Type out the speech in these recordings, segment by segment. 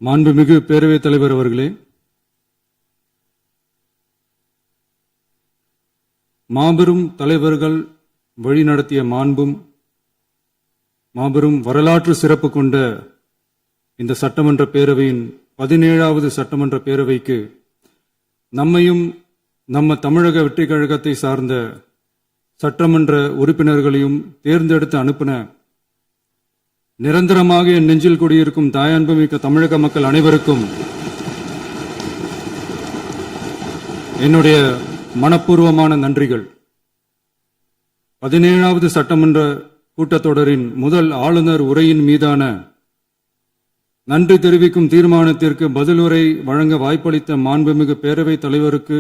மாண்புமிகு பேரவைத் தலைவர் அவர்களே, மாபெரும் தலைவர்கள் வழிநடத்திய மாண்பும் மாபெரும் வரலாற்று சிறப்பு கொண்ட இந்த சட்டமன்ற பேரவையின் 17வது சட்டமன்ற பேரவைக்கு நம்மையும் நம்ம தமிழக வெற்றி கழகத்தை சார்ந்த சட்டமன்ற உறுப்பினர்களையும் தேர்ந்தெடுத்து அனுப்பின நிரந்தரமாக என் நெஞ்சில் குடியிருக்கும் தாயன்புமிக்க தமிழக மக்கள் அனைவருக்கும் என்னுடைய மனப்பூர்வமான நன்றிகள். 17வது சட்டமன்ற கூட்டத்தொடரின் முதல் ஆளுநர் உரையின் மீதான நன்றி தெரிவிக்கும் தீர்மானத்திற்கு பதிலுரை வழங்க வாய்ப்பளித்த மாண்புமிகு பேரவைத் தலைவருக்கு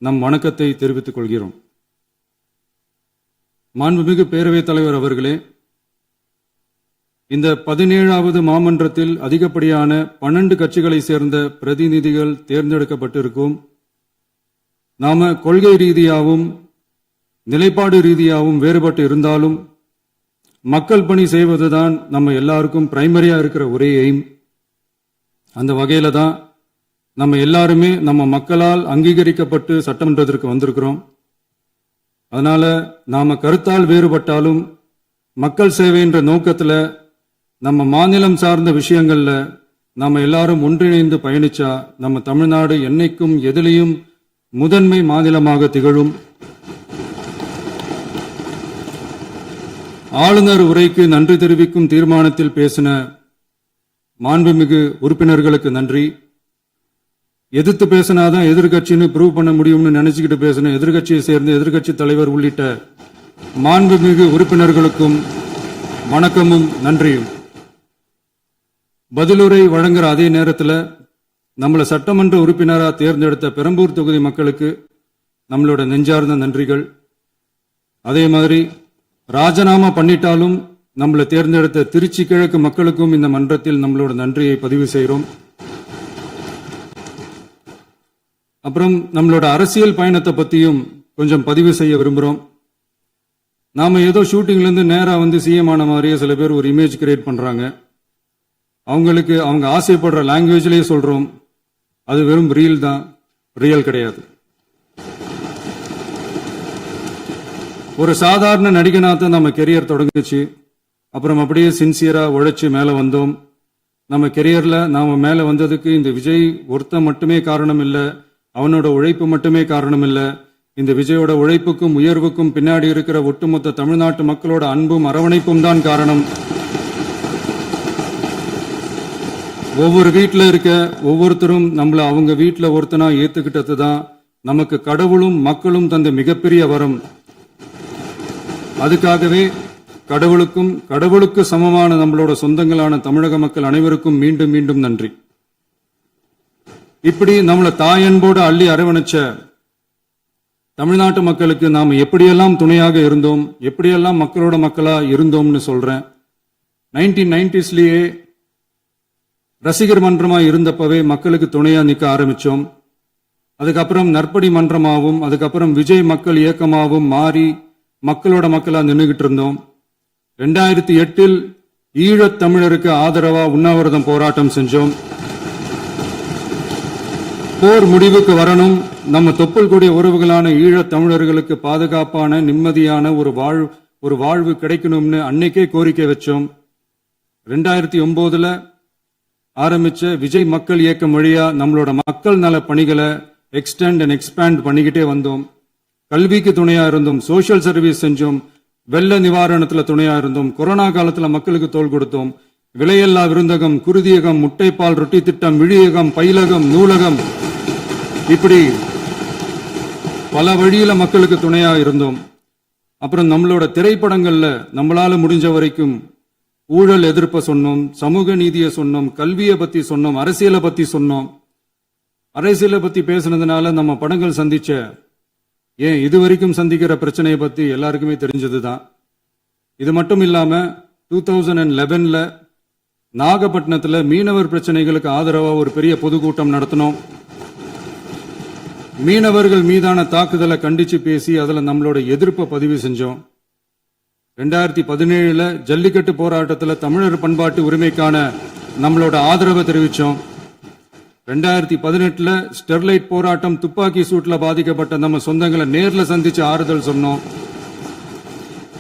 நம் வணக்கத்தை தெரிவித்துக் கொள்கிறோம். மாண்புமிகு பேரவைத் தலைவர் அவர்களே, இந்த 17வது மாமன்றத்தில் அதிகப்படியான 12 கட்சிகளை சேர்ந்த பிரதிநிதிகள் தேர்ந்தெடுக்கப்பட்டிருக்கும். நாம கொள்கை ரீதியாகவும் நிலைப்பாடு ரீதியாகவும் வேறுபட்டு இருந்தாலும் மக்கள் பணி செய்வதுதான் நம்ம எல்லாருக்கும் பிரைமரியா இருக்கிற ஒரே எய்ம். அந்த வகையில தான் நம்ம எல்லாருமே நம்ம மக்களால் அங்கீகரிக்கப்பட்டு சட்டமன்றத்திற்கு வந்திருக்கிறோம். அதனால நாம கருத்தால் வேறுபட்டாலும் மக்கள் சேவை என்ற நோக்கத்தில் நம்ம மாநிலம் சார்ந்த விஷயங்கள்ல நாம எல்லாரும் ஒன்றிணைந்து பயணிச்சா நம்ம தமிழ்நாடு என்னைக்கும் எதிலையும் முதன்மை மாநிலமாக திகழும். ஆளுநர் உரைக்கு நன்றி தெரிவிக்கும் தீர்மானத்தில் பேசின மாண்புமிகு உறுப்பினர்களுக்கு நன்றி. எதிர்த்து பேசினாதான் எதிர்கட்சின்னு ப்ரூவ் பண்ண முடியும்னு நினைச்சுக்கிட்டு பேசின எதிர்கட்சியை சேர்ந்த எதிர்கட்சி தலைவர் உள்ளிட்ட மாண்புமிகு உறுப்பினர்களுக்கும் வணக்கமும் நன்றியும். பதிலுரை வழங்குற அதே நேரத்தில் நம்மளை சட்டமன்ற உறுப்பினராக தேர்ந்தெடுத்த பெரம்பூர் தொகுதி மக்களுக்கு நம்மளோட நெஞ்சார்ந்த நன்றிகள். அதே மாதிரி ராஜினாமா பண்ணிட்டாலும் நம்மளை தேர்ந்தெடுத்த திருச்சி கிழக்கு மக்களுக்கும் இந்த மன்றத்தில் நம்மளோட நன்றியை பதிவு செய்கிறோம். அப்புறம் நம்மளோட அரசியல் பயணத்தை பத்தியும் கொஞ்சம் பதிவு செய்ய விரும்புகிறோம். நாம ஏதோ ஷூட்டிங்ல இருந்து நேரா வந்து சிஎம் ஆன மாதிரியே சில பேர் ஒரு இமேஜ் கிரியேட் பண்றாங்க. அவங்களுக்கு அவங்க ஆசைப்படுற லாங்குவேஜ்லயே சொல்றோம், அது வெறும் ரீல் தான், ரியல் கிடையாது. ஒரு சாதாரண நடிகனாத்தான் நம்ம கெரியர் தொடங்குச்சு. அப்புறம் அப்படியே சின்சியரா உழைச்சு மேல வந்தோம். நம்ம கெரியர்ல நாம மேல வந்ததுக்கு இந்த விஜய் ஒருத்தன் மட்டுமே காரணம் இல்ல, அவனோட உழைப்பு மட்டுமே காரணம் இல்ல. இந்த விஜயோட உழைப்புக்கும் உயர்வுக்கும் பின்னாடி இருக்கிற ஒட்டுமொத்த தமிழ்நாட்டு மக்களோட அன்பும் அரவணைப்பும் தான் காரணம். ஒவ்வொரு வீட்டில் இருக்க ஒவ்வொருத்தரும் நம்மள அவங்க வீட்டில் ஒருத்தனா ஏத்துக்கிட்டது தான் நமக்கு கடவுளும் மக்களும் தந்த மிகப்பெரிய வரம். அதுக்காகவே கடவுளுக்கு சமமான நம்மளோட சொந்தங்களான தமிழக மக்கள் அனைவருக்கும் மீண்டும் மீண்டும் நன்றி. இப்படி நம்மள தாயன்போடு அள்ளி அரவணைச்ச தமிழ்நாட்டு மக்களுக்கு நாம எப்படியெல்லாம் துணையாக இருந்தோம், எப்படியெல்லாம் மக்களோட மக்களா இருந்தோம்னு சொல்றேன். 1990ஸ்லயே ரசிகர் மன்றமா இருந்தப்பவே மக்களுக்கு துணையா நிக்க ஆரம்பிச்சோம். அதுக்கப்புறம் நற்படி மன்றமாகவும் அதுக்கப்புறம் விஜய் மக்கள் இயக்கமாகவும் மாறி மக்களோட மக்களா நின்றுகிட்டு இருந்தோம். 2008 ஈழத் தமிழருக்கு ஆதரவா உண்ணாவிரதம் போராட்டம் செஞ்சோம். போர் முடிவுக்கு வரணும், நம்ம தொப்புள் கூடிய உறவுகளான ஈழத் தமிழர்களுக்கு பாதுகாப்பான நிம்மதியான ஒரு வாழ்வு கிடைக்கணும்னு அன்னைக்கே கோரிக்கை வச்சோம். 2009 ஆரம்பிச்ச விஜய் மக்கள் இயக்கம் வழியா நம்மளோட மக்கள் நல பணிகளை எக்ஸ்டெண்ட் அண்ட் எக்ஸ்பேண்ட் பண்ணிக்கிட்டே வந்தோம். கல்விக்கு துணையா இருந்தோம், சோசியல் சர்வீஸ் செஞ்சோம், வெள்ள நிவாரணத்துல துணையா இருந்தோம், கொரோனா காலத்துல மக்களுக்கு தோள் கொடுத்தோம், விலையில்லா விருந்தகம், குருதியகம், முட்டைப்பால் ரொட்டி திட்டம், விழியகம், பயிலகம், நூலகம், இப்படி பல வழியில மக்களுக்கு துணையா இருந்தோம். அப்புறம் நம்மளோட திரைப்படங்கள்ல நம்மளால முடிஞ்ச வரைக்கும் ஊழல் எதிர்ப்ப சொன்னோம், சமூக நீதியை சொன்னோம், கல்வியை பத்தி சொன்னோம், அரசியலை பத்தி சொன்னோம். அரசியலை பத்தி பேசுனதுனால நம்ம படங்கள் சந்திச்ச இதுவரைக்கும் சந்திக்கிற பிரச்சனையை பத்தி எல்லாருக்குமே தெரிஞ்சதுதான். இது மட்டும் இல்லாம 2011 நாகப்பட்டினத்துல மீனவர் பிரச்சனைகளுக்கு ஆதரவா ஒரு பெரிய பொதுக்கூட்டம் நடத்தினோம். மீனவர்கள் மீதான தாக்குதலை கண்டிச்சு பேசி அதுல நம்மளோட எதிர்ப்பை பதிவு செஞ்சோம். 2017 ஜல்லிக்கட்டு போராட்டத்தில் தமிழர் பண்பாட்டு உரிமைக்கான நம்மளோட ஆதரவை தெரிவிச்சோம். 2018 ஸ்டெர்லைட் போராட்டம் துப்பாக்கி சூட்ல பாதிக்கப்பட்ட நம்ம சொந்தங்களை நேர்ல சந்திச்சு ஆறுதல் சொன்னோம்.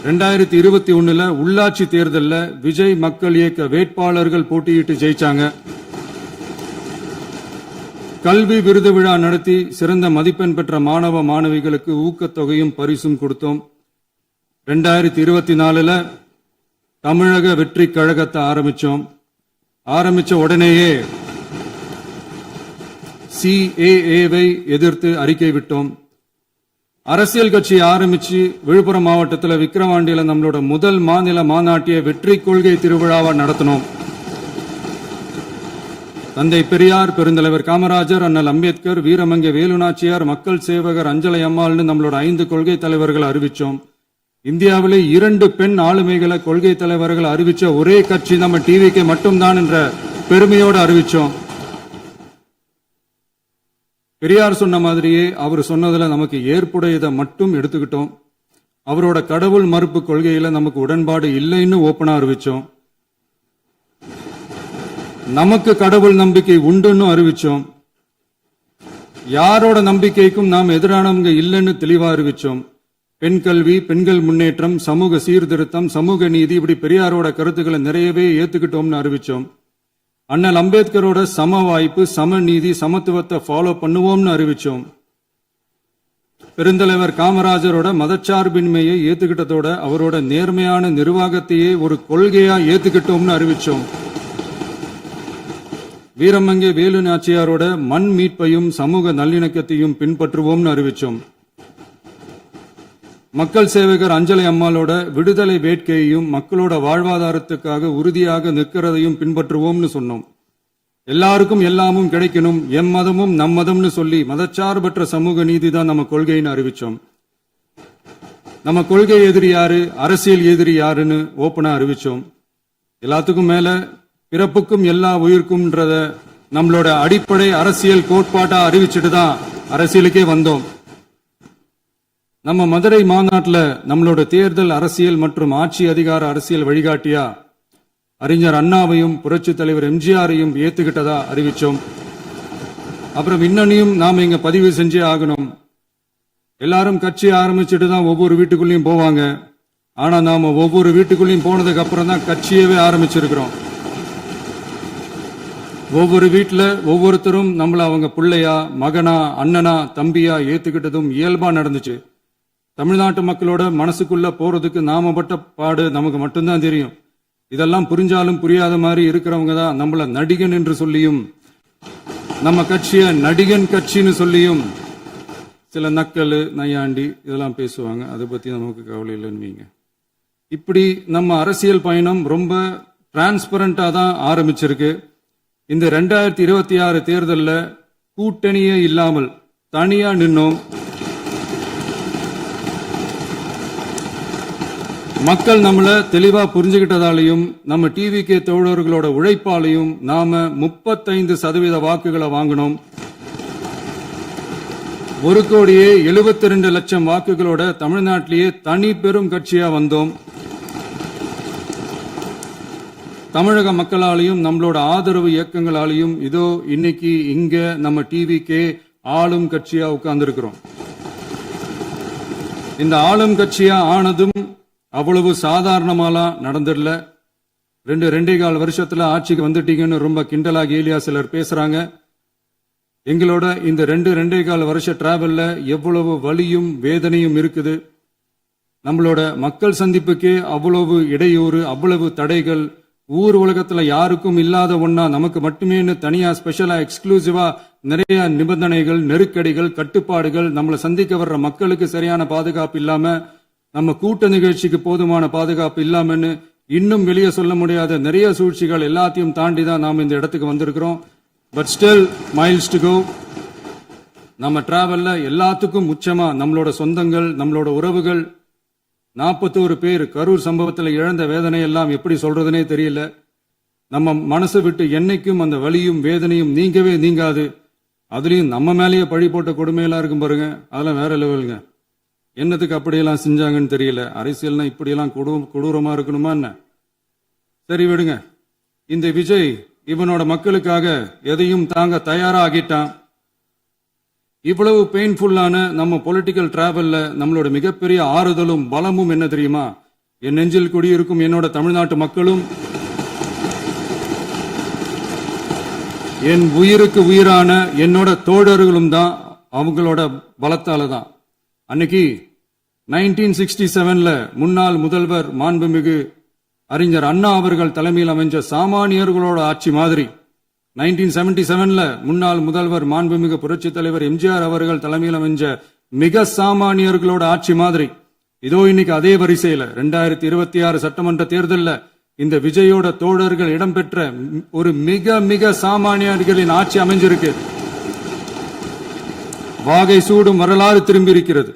2021 உள்ளாட்சி தேர்தலில் விஜய் மக்கள் இயக்க வேட்பாளர்கள் போட்டியிட்டு ஜெயிச்சாங்க. கல்வி விருது விழா நடத்தி சிறந்த மதிப்பெண் பெற்ற மாணவ மாணவிகளுக்கு ஊக்கத்தொகையும் பரிசும் கொடுத்தோம். 2024 தமிழக வெற்றி கழகத்தை ஆரம்பிச்ச உடனேயே CAA-வை எதிர்த்து அறிக்கை விட்டோம். அரசியல் கட்சி ஆரம்பிச்சு விழுப்புரம் மாவட்டத்தில் விக்கிரவாண்டியில நம்மளோட முதல் மாநில மாநாட்டிய வெற்றி கொள்கை திருவிழாவை நடத்தினோம். தந்தை பெரியார், பெருந்தலைவர் காமராஜர், அண்ணல் அம்பேத்கர், வீரமங்கை வேலுநாச்சியார், மக்கள் சேவகர் அஞ்சலை அம்மாள்னு நம்மளோட 5 கொள்கை தலைவர்கள் அறிவிச்சோம். இந்தியாவிலே 2 பெண் ஆளுமைகளை கொள்கை தலைவர்கள் அறிவிச்ச ஒரே கட்சி நம்ம டிவிக்கு மட்டும்தான் என்ற பெருமையோடு அறிவிச்சோம். பெரியார் சொன்ன மாதிரியே அவர் சொன்னதுல நமக்கு ஏற்புடையதை மட்டும் எடுத்துக்கிட்டோம். அவரோட கடவுள் மறுப்பு கொள்கையில நமக்கு உடன்பாடு இல்லைன்னு ஓப்பனா அறிவிச்சோம். நமக்கு கடவுள் நம்பிக்கை உண்டுன்னு அறிவிச்சோம். யாரோட நம்பிக்கைக்கும் நாம் எதிரானவங்க இல்லைன்னு தெளிவா அறிவிச்சோம். பெண் கல்வி, பெண்கள் முன்னேற்றம், சமூக சீர்திருத்தம், சமூக நீதி, இப்படி பெரியாரோட கருத்துக்களை நிறையவே ஏத்துக்கிட்டோம்னு அறிவிச்சோம். அண்ணல் அம்பேத்கரோட சம வாய்ப்பு, சமநீதி, சமத்துவத்தை ஃபாலோ பண்ணுவோம்னு அறிவிச்சோம். பெருந்தலைவர் காமராஜரோட மதச்சார்பின்மையை ஏத்துக்கிட்டதோட அவரோட நேர்மையான நிர்வாகத்தையே ஒரு கொள்கையா ஏத்துக்கிட்டோம்னு அறிவிச்சோம். வீரமங்கை வேலு நாச்சியாரோட மண் மீட்பையும் சமூக நல்லிணக்கத்தையும் பின்பற்றுவோம்னு அறிவிச்சோம். மக்கள் சேவகர் அஞ்சலை அம்மாளோட விடுதலை வேட்கையையும் மக்களோட வாழ்வாதாரத்துக்காக உறுதியாக நிற்கிறதையும் பின்பற்றுவோம்னு சொன்னோம். எல்லாருக்கும் எல்லாமும் கிடைக்கணும், எம் மதமும் நம் மதம்னு சொல்லி மதச்சார்பற்ற சமூக நீதி தான் நம்ம கொள்கைன்னு அறிவிச்சோம். நம்ம கொள்கை எதிரி யாரு, அரசியல் எதிரி யாருன்னு ஓப்பனா அறிவிச்சோம். எல்லாத்துக்கும் மேல பிறப்புக்கும் எல்லா உயிர்க்கும்ன்றத நம்மளோட அடிப்படை அரசியல் கோட்பாட்டா அறிவிச்சுட்டு தான் அரசியலுக்கே வந்தோம். நம்ம மதுரை மாநாட்டில் நம்மளோட தேர்தல் அரசியல் மற்றும் ஆட்சி அதிகார அரசியல் வழிகாட்டியா அறிஞர் அண்ணாவையும் புரட்சி தலைவர் எம்ஜிஆரையும் ஏத்துக்கிட்டதா அறிவிச்சோம். அப்புறம் இன்னனையும் நாம இங்க பதிவு செஞ்சே ஆகணும். எல்லாரும் கட்சி ஆரம்பிச்சுட்டு தான் ஒவ்வொரு வீட்டுக்குள்ளேயும் போவாங்க. ஆனா நாம ஒவ்வொரு வீட்டுக்குள்ளேயும் போனதுக்கு அப்புறம் தான் கட்சியவே ஆரம்பிச்சிருக்கிறோம். ஒவ்வொரு வீட்டில் ஒவ்வொருத்தரும் நம்மள அவங்க பிள்ளையா, மகனா, அண்ணனா, தம்பியா ஏத்துக்கிட்டதும் இயல்பா நடந்துச்சு. தமிழ்நாட்டு மக்களோட மனசுக்குள்ள போறதுக்கு நாம பட்ட பாடு நமக்கு மட்டும்தான் தெரியும். இதெல்லாம் புரிஞ்சாலும் புரியாத மாதிரி இருக்கிறவங்க தான் நம்மள நடிகன் என்று சொல்லியும் நம்ம கட்சிய நடிகன் கட்சின்னு சொல்லியும் சில நக்கல், நையாண்டி இதெல்லாம் பேசுவாங்க. அதை பத்தி நமக்கு கவலை இல்லைன்னு. இப்படி நம்ம அரசியல் பயணம் ரொம்ப டிரான்ஸ்பரண்டா தான் ஆரம்பிச்சிருக்கு. இந்த 2026 தேர்தலில் கூட்டணியே இல்லாமல் தனியா நின்னோம். மக்கள் நம்மள தெளிவா புரிஞ்சுகிட்டதாலையும் நம்ம டிவிகே தோழர்களோட உழைப்பாலையும் நாம 35% வாக்குகளை வாங்கினோம். 1,72,00,000 வாக்குகளோட தமிழ்நாட்டிலேயே தனி பெரும் கட்சியா வந்தோம். தமிழக மக்களாலையும் நம்மளோட ஆதரவு இயக்கங்களாலையும் இதோ இன்னைக்கு இங்க நம்ம டிவிகே ஆளும் கட்சியா உட்கார்ந்துருக்கிறோம். இந்த ஆளும் கட்சியா ஆனதும் அவ்வளவு சாதாரணமாலாம் நடந்துடல. 2.25 வருஷத்துல ஆட்சிக்கு வந்துட்டீங்கன்னு ரொம்ப கிண்டலா கேலியா சிலர் பேசுறாங்க. எங்களோட இந்த 2.25 வருஷ டிராவல்ல எவ்வளவு வலியும் வேதனையும் இருக்குது. நம்மளோட மக்கள் சந்திப்புக்கே அவ்வளவு இடையூறு, அவ்வளவு தடைகள், ஊர் உலகத்துல யாருக்கும் இல்லாத ஒன்னா நமக்கு மட்டுமே தனியா ஸ்பெஷலா எக்ஸ்க்ளூசிவா நிறைய நிபந்தனைகள், நெருக்கடிகள், கட்டுப்பாடுகள், நம்மளை சந்திக்க வர்ற மக்களுக்கு சரியான பாதுகாப்பு இல்லாம, நம்ம கூட்ட நிகழ்ச்சிக்கு போதுமான பாதுகாப்பு இல்லாமன்னு இன்னும் வெளியே சொல்ல முடியாத நிறைய சூழ்ச்சிகள் எல்லாத்தையும் தாண்டி தான் நாம் இந்த இடத்துக்கு வந்திருக்கிறோம். But still miles to go. நம்ம டிராவல்ல எல்லாத்துக்கும் உச்சமா நம்மளோட சொந்தங்கள், நம்மளோட உறவுகள், 41 பேர் கரூர் சம்பவத்தில் இழந்த வேதனை எல்லாம் எப்படி சொல்றதுனே தெரியல. நம்ம மனசை விட்டு என்னைக்கும் அந்த வலியும் வேதனையும் நீங்கவே நீங்காது. அதுலயும் நம்ம மேலேயே பழி போட்ட கொடுமையெல்லாம் இருக்கும் பாருங்க, அதெல்லாம் வேற லெவலுங்க. என்னத்துக்கு அப்படியெல்லாம் செஞ்சாங்கன்னு தெரியல. அரசியல்னா இப்படியெல்லாம் கொடூரமா இருக்கணுமா என்ன? சரி விடுங்க. இந்த விஜய் இவனோட மக்களுக்காக எதையும் தாங்க தயாராகிட்டான். இவ்வளவு பெயின்ஃபுல்லான நம்ம பொலிட்டிக்கல் டிராவல்ல நம்மளோட மிகப்பெரிய ஆறுதலும் பலமும் என்ன தெரியுமா? என் நெஞ்சில் குடியிருக்கும் என்னோட தமிழ்நாட்டு மக்களும் என் உயிருக்கு உயிரான என்னோட தோழர்களும் தான். அவங்களோட பலத்தால தான். அன்னைக்கு 1967ல முன்னாள் முதல்வர் மாண்புமிகு அறிஞர் அண்ணா அவர்கள் தலைமையில் அமைஞ்ச சாமானியர்களோட ஆட்சி மாதிரி 1977ல முன்னாள் முதல்வர் மாண்புமிகு புரட்சி தலைவர் எம்ஜிஆர் அவர்கள் தலைமையில் அமைஞ்ச மிக சாமானியர்களோட ஆட்சி மாதிரி இதோ இன்னைக்கு அதே வரிசையில 2026 சட்டமன்ற தேர்தலில் இந்த விஜயோட தோழர்கள் இடம்பெற்ற ஒரு மிக மிக சாமானியர்களின் ஆட்சி அமைஞ்சிருக்கு. வாகை சூடும் வரலாறு திரும்பி இருக்கிறது.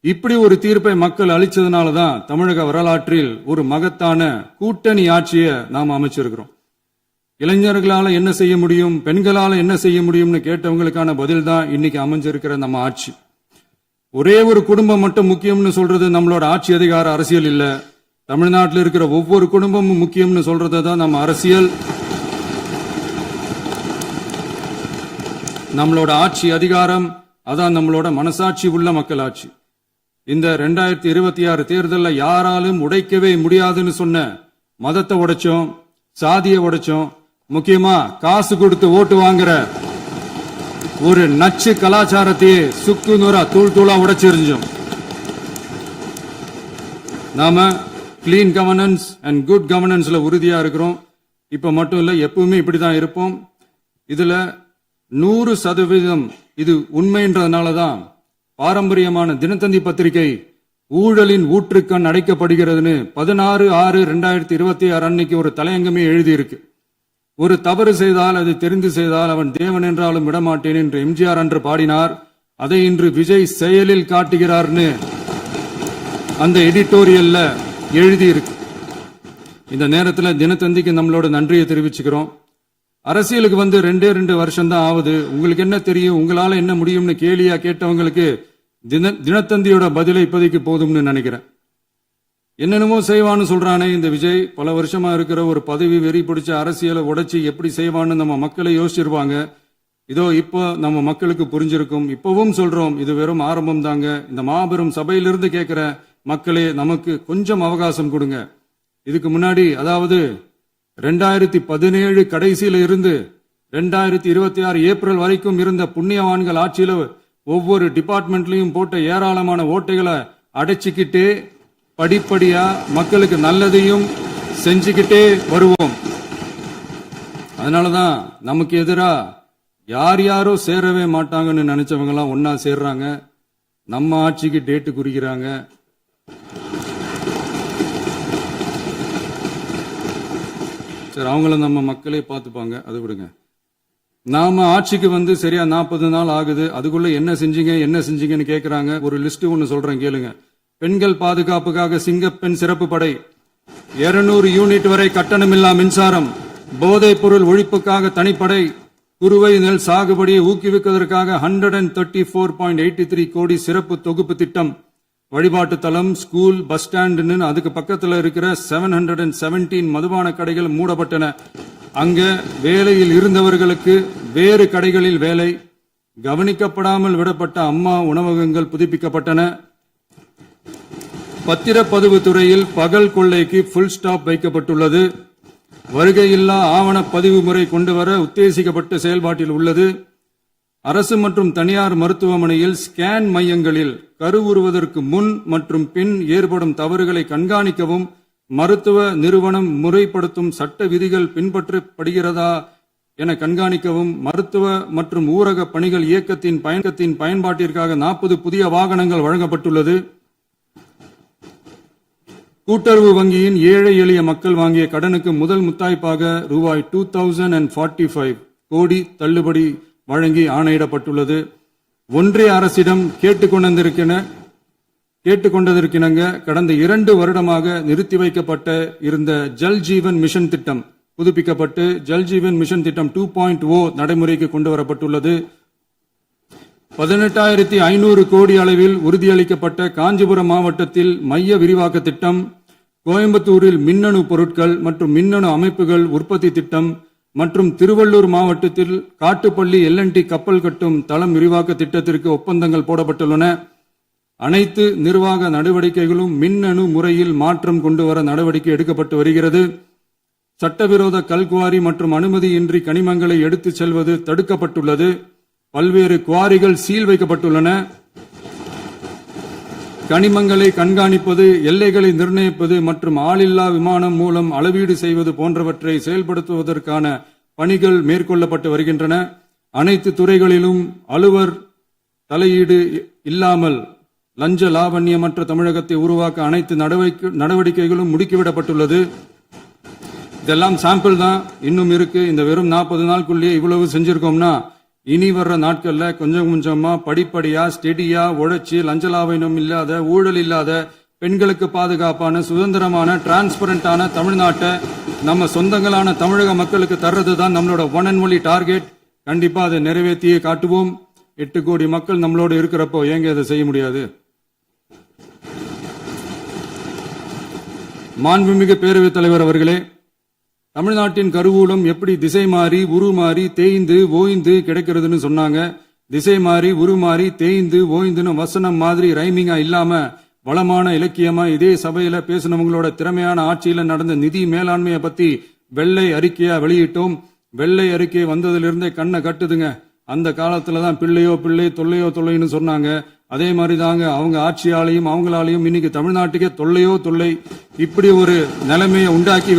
இப்படி ஒரு தீர்ப்பை மக்கள் அளிச்சதுனாலதான் தமிழக வரலாற்றில் ஒரு மகத்தான கூட்டணி ஆட்சியை நாம் அமைச்சிருக்கிறோம். இளைஞர்களால என்ன செய்ய முடியும், பெண்களால என்ன செய்ய முடியும்னு கேட்டவங்களுக்கான பதில் தான் இன்னைக்கு அமைஞ்சிருக்கிற நம்ம ஆட்சி. ஒரே ஒரு குடும்பம் மட்டும் முக்கியம்னு சொல்றது நம்மளோட ஆட்சி அதிகார அரசியல் இல்ல. தமிழ்நாட்டில் இருக்கிற ஒவ்வொரு குடும்பமும் முக்கியம்னு சொல்றது தான் நம்ம அரசியல். நம்மளோட ஆட்சி அதிகாரம் அதான் நம்மளோட மனசாட்சி உள்ள மக்களாட்சி. இந்த 2026 தேர்தலில் யாராலும் உடைக்கவே முடியாதுன்னு சொன்ன மதத்தை உடைச்சோம், சாதியை உடைச்சோம், முக்கியமா காசு கொடுத்து ஓட்டு வாங்குற ஒரு நச்சு கலாச்சாரத்தையே சுக்கு நூறா தூள் தூளா உடைச்சிருந்தோம். நாம கிளீன் கவர்னன்ஸ் அண்ட் குட் கவர்னன்ஸ்ல உறுதியா இருக்கிறோம். இப்ப மட்டும் இல்ல, எப்பவுமே இப்படிதான் இருப்போம். இதுல 100% இது உண்மைன்றதுனாலதான் பாரம்பரியமான தினத்தந்தி பத்திரிகை ஊழலின் ஊற்றுக்கண் அடைக்கப்படுகிறதுன்னு 16/6/2026 அன்னைக்கு ஒரு தலையங்கமே எழுதியிருக்கு. ஒரு தவறு செய்தால் அது தெரிந்து செய்தால் அவன் தேவன் என்றாலும் விடமாட்டேன் என்று எம்ஜிஆர் அன்று பாடினார். அதை இன்று விஜய் செயலில் காட்டுகிறார்னு அந்த எடிட்டோரியல்ல எழுதியிருக்கு. இந்த நேரத்தில் தினத்தந்திக்கு நம்மளோட நன்றியை தெரிவிச்சுக்கிறோம். அரசியலுக்கு வந்து 2 வருஷம் தான் ஆகுது. உங்களுக்கு என்ன தெரியும், உங்களால என்ன முடியும்னு கேலியா கேட்டவங்களுக்கு தினத்தந்தியோட பதிலை இப்போதைக்கு போதும்னு நினைக்கிறேன். என்னென்னமோ செய்வான்னு சொல்றானே இந்த விஜய், பல வருஷமா இருக்கிற ஒரு பதவி வெறி பிடிச்ச அரசியலை உடைச்சி எப்படி செய்வான்னு நம்ம மக்களை யோசிச்சிருவாங்க. இதோ இப்போ நம்ம மக்களுக்கு புரிஞ்சிருக்கும். இப்பவும் சொல்றோம், இது வெறும் ஆரம்பம் தாங்க. இந்த மாபெரும் சபையிலிருந்து கேட்கிற மக்களே, நமக்கு கொஞ்சம் அவகாசம் கொடுங்க. இதுக்கு முன்னாடி, அதாவது 2017 கடைசியில இருந்து 2026 ஏப்ரல் வரைக்கும் இருந்த புண்ணியவான்கள் ஆட்சியில ஒவ்வொரு டிபார்ட்மெண்ட்லயும் போட்ட ஏராளமான ஓட்டைகளை அடைச்சிக்கிட்டே படிப்படியா மக்களுக்கு நல்லதையும் செஞ்சுக்கிட்டே வருவோம். அதனாலதான் நமக்கு எதிரா யார் யாரோ சேரவே மாட்டாங்கன்னு நினைச்சவங்க எல்லாம் ஒன்னா சேர்றாங்க. நம்ம ஆட்சிக்கு டேட்டு குறிக்கிறாங்க. சரி, அவங்கள நம்ம மக்களே பார்த்துப்பாங்க, அது விடுங்க. நாம ஆட்சிக்கு வந்து சரியா 40 நாள் ஆகுது. அதுக்குள்ள என்ன செஞ்சீங்கன்னு கேக்குறாங்க. ஒரு லிஸ்ட் ஒன்னு சொல்றேன் கேளுங்க. பெண்கள் பாதுகாப்புக்காக சிங்கப்பெண் சிறப்பு படை, 200 யூனிட் வரை கட்டணமில்லா மின்சாரம், போதைப் பொருள் ஒழிப்புக்காக தனிப்படை, குறுவை நெல் சாகுபடியை ஊக்குவிப்பதற்காக 134.83 கோடி சிறப்பு தொகுப்பு திட்டம், வழிபாட்டு தலம், ஸ்கூல், பஸ் ஸ்டாண்டுன்னு அதுக்கு பக்கத்தில் இருக்கிற 717 மதுபான கடைகள் மூடப்பட்டன. அங்க வேலையில் இருந்தவர்களுக்கு வேறு கடைகளில் வேலை, கவனிக்கப்படாமல் விடப்பட்ட அம்மா உணவகங்கள் புதுப்பிக்கப்பட்டன. பத்திரப்பதிவு துறையில் பகல் கொள்ளைக்கு புல் ஸ்டாப் வைக்கப்பட்டுள்ளது. வருகையில்லா ஆவண பதிவு முறை கொண்டுவர உத்தேசிக்கப்பட்ட செயல்பாட்டில் உள்ளது. அரசு மற்றும் தனியார் மருத்துவமனையில் ஸ்கேன் மையங்களில் கருவுறுவதற்கு முன் மற்றும் பின் ஏற்படும் தவறுகளை கண்காணிக்கவும், மருத்துவ நிறுவனம் முறைப்படுத்தும் சட்ட விதிகள் பின்பற்றப்படுகிறதா என கண்காணிக்கவும், மருத்துவ மற்றும் ஊரக பணிகள் இயக்கத்தின் பயன்பாட்டிற்காக 40 புதிய வாகனங்கள் வழங்கப்பட்டுள்ளது. கூட்டுறவு வங்கியின் ஏழை எளிய மக்கள் வாங்கிய கடனுக்கு முதல் முத்தாய்ப்பாக ரூபாய் 2045 கோடி தள்ளுபடி வழங்கி ஆணையிடப்பட்டுள்ளது. ஒன்றிய அரசிடம் கேட்டுக்கொண்டதற்கிணங்க கடந்த 2 வருடமாக நிறுத்தி வைக்கப்பட்ட இருந்த ஜல் ஜீவன் மிஷன் திட்டம் புதுப்பிக்கப்பட்டு ஜல் ஜீவன் மிஷன் திட்டம் 2.0 நடைமுறைக்கு கொண்டு வரப்பட்டுள்ளது. 18,500 கோடி அளவில் உறுதியளிக்கப்பட்ட காஞ்சிபுரம் மாவட்டத்தில் மைய விரிவாக்க திட்டம், கோயம்புத்தூரில் மின்னணு பொருட்கள் மற்றும் மின்னணு அமைப்புகள் உற்பத்தி திட்டம், மற்றும் திருவள்ளூர் மாவட்டத்தில் காட்டுப்பள்ளி எல்என்டி கப்பல் கட்டும் தளம் விரிவாக்க திட்டத்திற்கு ஒப்பந்தங்கள் போடப்பட்டுள்ளன. அனைத்து நிர்வாக நடவடிக்கைகளும் மின்னணு முறையில் மாற்றம் கொண்டுவர நடவடிக்கை எடுக்கப்பட்டு வருகிறது. சட்டவிரோத கல்குவாரி மற்றும் அனுமதியின்றி கனிமங்களை எடுத்துச் செல்வது தடுக்கப்பட்டுள்ளது. பல்வேறு குவாரிகள் சீல் வைக்கப்பட்டுள்ளன. கனிமங்களை கண்காணிப்பது, எல்லைகளை நிர்ணயிப்பது மற்றும் ஆளில்லா விமானம் மூலம் அளவீடு செய்வது போன்றவற்றை செயல்படுத்துவதற்கான பணிகள் மேற்கொள்ளப்பட்டு வருகின்றன. அனைத்து துறைகளிலும் அலுவலர் தலையீடு இல்லாமல் லஞ்ச லாவண்யமற்ற தமிழகத்தை உருவாக்க அனைத்து நடவடிக்கைகளும் முடுக்கிவிடப்பட்டுள்ளது. இதெல்லாம் சாம்பிள் தான், இன்னும் இருக்கு. இந்த வெறும் 40 நாளுக்குள்ளேயே இவ்வளவு செஞ்சிருக்கோம்னா இனி வர்ற நாட்கள்ல கொஞ்சம் கொஞ்சமா படிப்படியா ஸ்டெடியா உழைச்சி லஞ்சலாவணம் இல்லாத, ஊழல் இல்லாத, பெண்களுக்கு பாதுகாப்பான, சுதந்திரமான, டிரான்ஸ்பரண்டான தமிழ்நாட்டை நம்ம சொந்தங்களான தமிழக மக்களுக்கு தர்றது தான் நம்மளோட ஒன் அண்ட் ஒன்லி டார்கெட். கண்டிப்பா அதை நிறைவேற்றியே காட்டுவோம். 8 கோடி மக்கள் நம்மளோட இருக்கிறப்போ ஏங்க அதை செய்ய முடியாது? மாண்புமிகு பேரவைத் தலைவர் அவர்களே, தமிழ்நாட்டின் கருவூலம் எப்படி திசை மாறி உருமாறி தேய்ந்து ஓய்ந்து கிடைக்கிறதுன்னு சொன்னாங்க. திசை மாறி உருமாறி தேய்ந்து ஓய்ந்துன்னு வசனம் மாதிரி ரைமிங்கா இல்லாம வளமான இலக்கியமா இதே சபையில பேசினவங்களோட திறமையான ஆட்சியில நடந்த நிதி மேலாண்மையை பத்தி வெள்ளை அறிக்கையா வெளியிட்டோம். வெள்ளை அறிக்கை வந்ததிலிருந்தே கண்ணை கட்டுதுங்க. அந்த காலத்துலதான் பிள்ளையோ பிள்ளை, தொல்லையோ தொல்லைன்னு சொன்னாங்க. அதே மாதிரி தாங்க அவங்க ஆட்சியாலையும் அவங்களாலையும் இன்னைக்கு தமிழ்நாட்டுக்கே தொல்லையோ தொல்லை. இப்படி ஒரு நிலைமையை உண்டாக்கி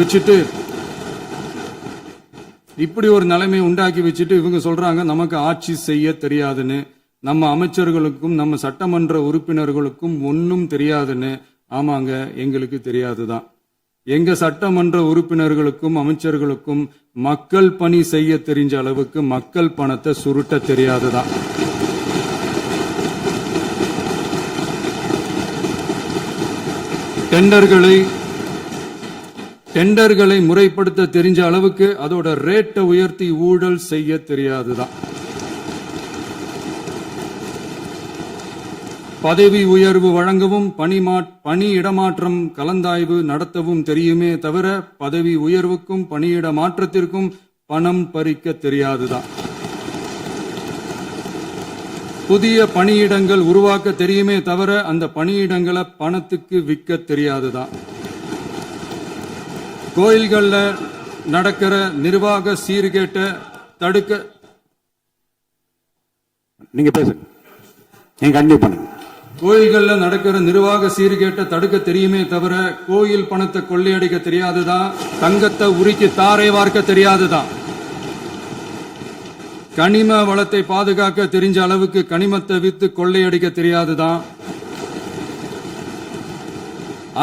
வச்சுட்டு இவங்க சொல்றாங்க நமக்கு ஆட்சி செய்ய தெரியாதுன்னு. நம்ம அமைச்சர்களுக்கும் நம்ம சட்டமன்ற உறுப்பினர்களுக்கும் ஒன்னும் தெரியாதுன்னு. ஆமாங்க, எங்களுக்கு தெரியாதுதான். எங்க சட்டமன்ற உறுப்பினர்களுக்கும் அமைச்சர்களுக்கும் மக்கள் பணி செய்ய தெரிஞ்ச அளவுக்கு மக்கள் பணத்தை சுருட்ட தெரியாதுதான். டெண்டர்களை முறைப்படுத்த தெரிஞ்ச அளவுக்கு அதோட ரேட்டை உயர்த்தி ஊழல் செய்ய தெரியாதுதான். பதவி உயர்வு வழங்கவும் பணி இடமாற்றம் கலந்தாய்வு நடத்தவும் தெரியுமே தவிர பதவி உயர்வுக்கும் பணியிட மாற்றத்திற்கும் பணம் பறிக்க தெரியாதுதான். புதிய பணியிடங்கள் உருவாக்க தெரியுமே தவிர அந்த பணியிடங்களை பணத்துக்கு விற்க தெரியாதுதான். கோயில்கள்ல நடக்கிற நிர்வாக சீர்கேட்டை தடுக்க நீங்க பேசுங்க, நீங்க கண்டிப்பா பண்ணுங்க. கோயில்கள்ல நடக்கிற நிர்வாக சீர்கேட்டை தடுக்க தெரியுமே தவிர கோயில் பணத்தை கொள்ளையடிக்க தெரியாதுதான். தங்கத்தை உருக்கி தாரை வார்க்க தெரியாதுதான். கனிம வளத்தை பாதுகாக்க தெரிஞ்ச அளவுக்கு கனிமத்தை வித்து கொள்ளையடிக்க தெரியாதுதான்.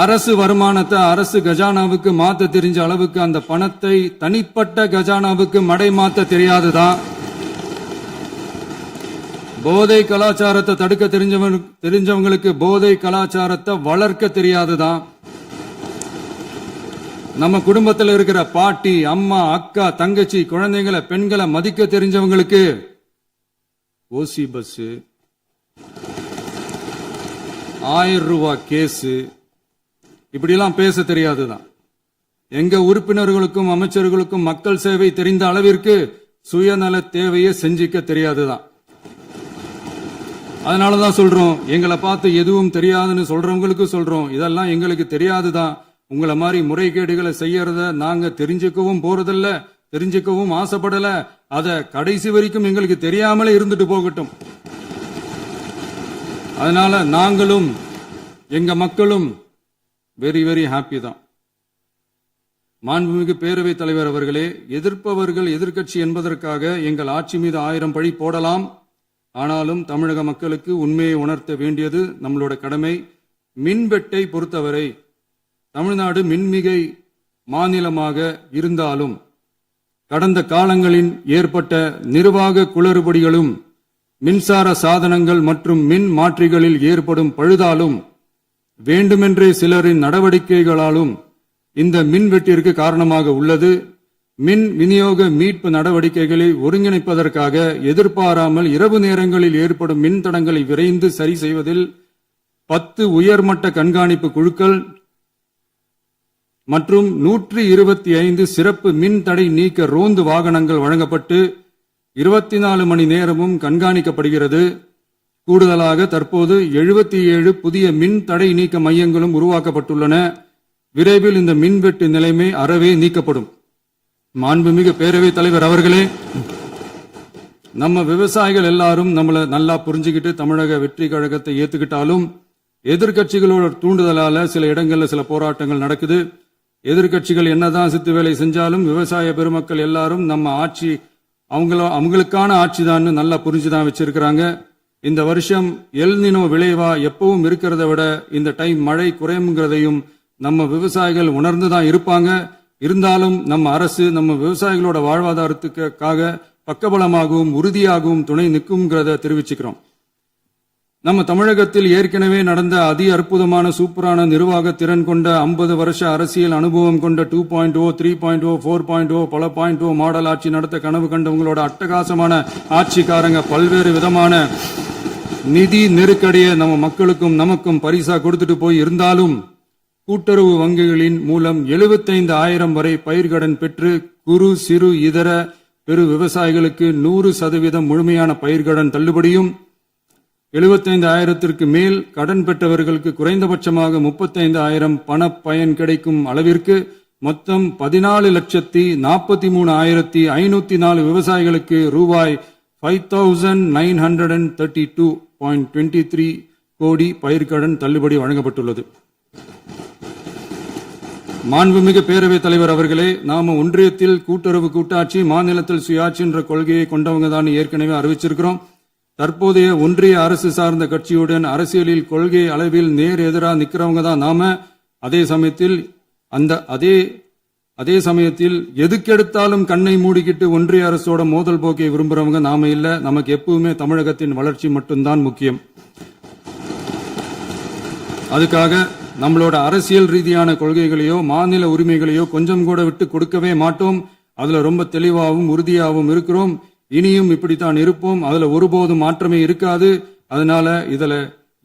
அரசு வருமானத்தை அரசு கஜானாவுக்கு மாத்த தெரிஞ்ச அளவுக்கு அந்த பணத்தை தனிப்பட்ட கஜானாவுக்கு மடை மாத்த தெரியாதுதான். போதை கலாச்சாரத்தை தடுக்க தெரிஞ்சவங்களுக்கு போதை கலாச்சாரத்தை வளர்க்க தெரியாதுதான். நம்ம குடும்பத்தில் இருக்கிற பாட்டி, அம்மா, அக்கா, தங்கச்சி, குழந்தைகளை, பெண்களை மதிக்க தெரிஞ்சவங்களுக்கு ஓசி பஸ், 1000 ரூபாய் கேஸ், இப்படியெல்லாம் பேச தெரியாதுதான். எங்க உறுப்பினர்களுக்கும் அமைச்சர்களுக்கும் மக்கள் சேவை தெரிந்த அளவிற்கு சுயநல தேவையை செஞ்சிக்க தெரியாதுதான். அதனாலதான் சொல்றோம், எங்களை பார்த்து எதுவும் தெரியாதுன்னு சொல்றவங்களுக்கு சொல்றோம், இதெல்லாம் எங்களுக்கு தெரியாதுதான். உங்களை மாதிரி முறைகேடுகளை செய்யறத நாங்க தெரிஞ்சுக்கவும் போறதில்ல, தெரிஞ்சுக்கவும் ஆசைப்படல. அத கடைசி வரைக்கும் எங்களுக்கு தெரியாமலே இருந்துட்டு போகட்டும். அதனால நாங்களும் எங்க மக்களும் வெரி வெரி ஹாப்பி தான். மாண்புமிகு பேரவைத் தலைவர் அவர்களே, எதிர்ப்பவர்கள் எதிர்க்கட்சி என்பதற்காக எங்கள் ஆட்சி மீது 1000 பழி போடலாம். ஆனாலும் தமிழக மக்களுக்கு உண்மையை உணர்த்த வேண்டியது நம்மளோட கடமை. மின்வெட்டை பொறுத்தவரை தமிழ்நாடு மின்மிகை மாநிலமாக இருந்தாலும் கடந்த காலங்களில் ஏற்பட்ட நிர்வாக குளறுபடிகளும் மின்சார சாதனங்கள் மற்றும் மின் மாற்றிகளில் ஏற்படும் பழுதாலும் வேண்டுமென்றே சிலரின் நடவடிக்கைகளாலும் இந்த மின்வெட்டிற்கு காரணமாக உள்ளது. மின் விநியோக மீட்பு நடவடிக்கைகளை ஒருங்கிணைப்பதற்காக எதிர்பாராமல் இரவு நேரங்களில் ஏற்படும் மின் தடங்களை விரைந்து சரி செய்வதில் 10 உயர்மட்ட கண்காணிப்பு குழுக்கள் மற்றும் 125 சிறப்பு மின் தடை நீக்க ரோந்து வாகனங்கள் வழங்கப்பட்டு 24 மணி நேரமும் கண்காணிக்கப்படுகிறது. கூடுதலாக தற்போது 77 புதிய மின் தடை நீக்க மையங்களும் உருவாக்கப்பட்டுள்ளன. விரைவில் இந்த மின்வெட்டு நிலைமை அறவே நீக்கப்படும். மாண்புமிகு பேரவைத் தலைவர் அவர்களே, நம்ம விவசாயிகள் எல்லாரும் நம்மள நல்லா புரிஞ்சுக்கிட்டு தமிழக வெற்றி கழகத்தை ஏத்துக்கிட்டாலும் எதிர்க்கட்சிகளோட தூண்டுதலால சில இடங்கள்ல சில போராட்டங்கள் நடக்குது. எதிர்க்கட்சிகள் என்னதான் சித்து வேலை செஞ்சாலும் விவசாய பெருமக்கள் எல்லாரும் நம்ம ஆட்சி அவங்களுக்கான ஆட்சி தான் நல்லா புரிஞ்சுதான் வச்சிருக்கிறாங்க. இந்த வருஷம் எல்னினோ விளைவா எப்பவும் இருக்கிறத விட இந்த டைம் மழை குறையுங்கிறதையும் நம்ம விவசாயிகள் உணர்ந்துதான் இருப்பாங்க. இருந்தாலும் நம்ம அரசு நம்ம விவசாயிகளோட வாழ்வாதாரத்துக்காக பக்கபலமாகவும் உறுதியாகவும் துணை நிற்கும்ங்கிறத தெரிவிச்சுக்கிறோம். நம்ம தமிழகத்தில் ஏற்கனவே நடந்த அதி அற்புதமான சூப்பரான நிர்வாக திறன் கொண்ட 50 வருஷ அரசியல் அனுபவம் கொண்ட 2.0, 3.0, 4.0 பல 0.0 மாடல் ஆட்சி நடத்த கனவு கண்டவங்களோட அட்டகாசமான ஆட்சிக்காரங்க பல்வேறு விதமான நிதி நெருக்கடியை நம்ம மக்களுக்கும் நமக்கும் பரிசா கொடுத்துட்டு போய் இருந்தாலும் கூட்டுறவு வங்கிகளின் மூலம் 75,000 வரை பயிர்கடன் பெற்று குறு சிறு இதர பெரு விவசாயிகளுக்கு 100% முழுமையான பயிர்கடன் தள்ளுபடியும் 75,000க்கு மேல் கடன் பெற்றவர்களுக்கு குறைந்தபட்சமாக 35,000 பண பயன் கிடைக்கும் அளவிற்கு மொத்தம் 14,43,504 விவசாயிகளுக்கு ரூபாய் 5,932.23 கோடி பயிர்கடன் தள்ளுபடி வழங்கப்பட்டுள்ளது. மாண்புமிகு பேரவைத் தலைவர் அவர்களே, நாம ஒன்றியத்தில் கூட்டுறவு கூட்டாட்சி, மாநிலத்தில் சுயாட்சி என்ற கொள்கையை கொண்டவங்க தான் ஏற்கனவே அறிவிச்சிருக்கிறோம். தற்போதைய ஒன்றிய அரசு சார்ந்த கட்சியுடன் அரசியலில் கொள்கை அளவில் நேர் எதிராக நிக்கிறவங்க தான் நாம. அதே சமயத்தில் எதுக்கெடுத்தாலும் கண்ணை மூடிக்கிட்டு ஒன்றிய அரசோட மோதல் போக்கை விரும்புறவங்க நாம இல்ல. நமக்கு எப்பவுமே தமிழகத்தின் வளர்ச்சி மட்டும்தான் முக்கியம். அதுக்காக நம்மளோட அரசியல் ரீதியான கொள்கைகளையோ மாநில உரிமைகளையோ கொஞ்சம் கூட விட்டு கொடுக்கவே மாட்டோம். அதுல ரொம்ப தெளிவாகவும் உறுதியாகவும் இருக்கிறோம். இனியும் இப்படித்தான் இருப்போம். அதுல ஒருபோதும் மாற்றமே இருக்காது. அதனால இதுல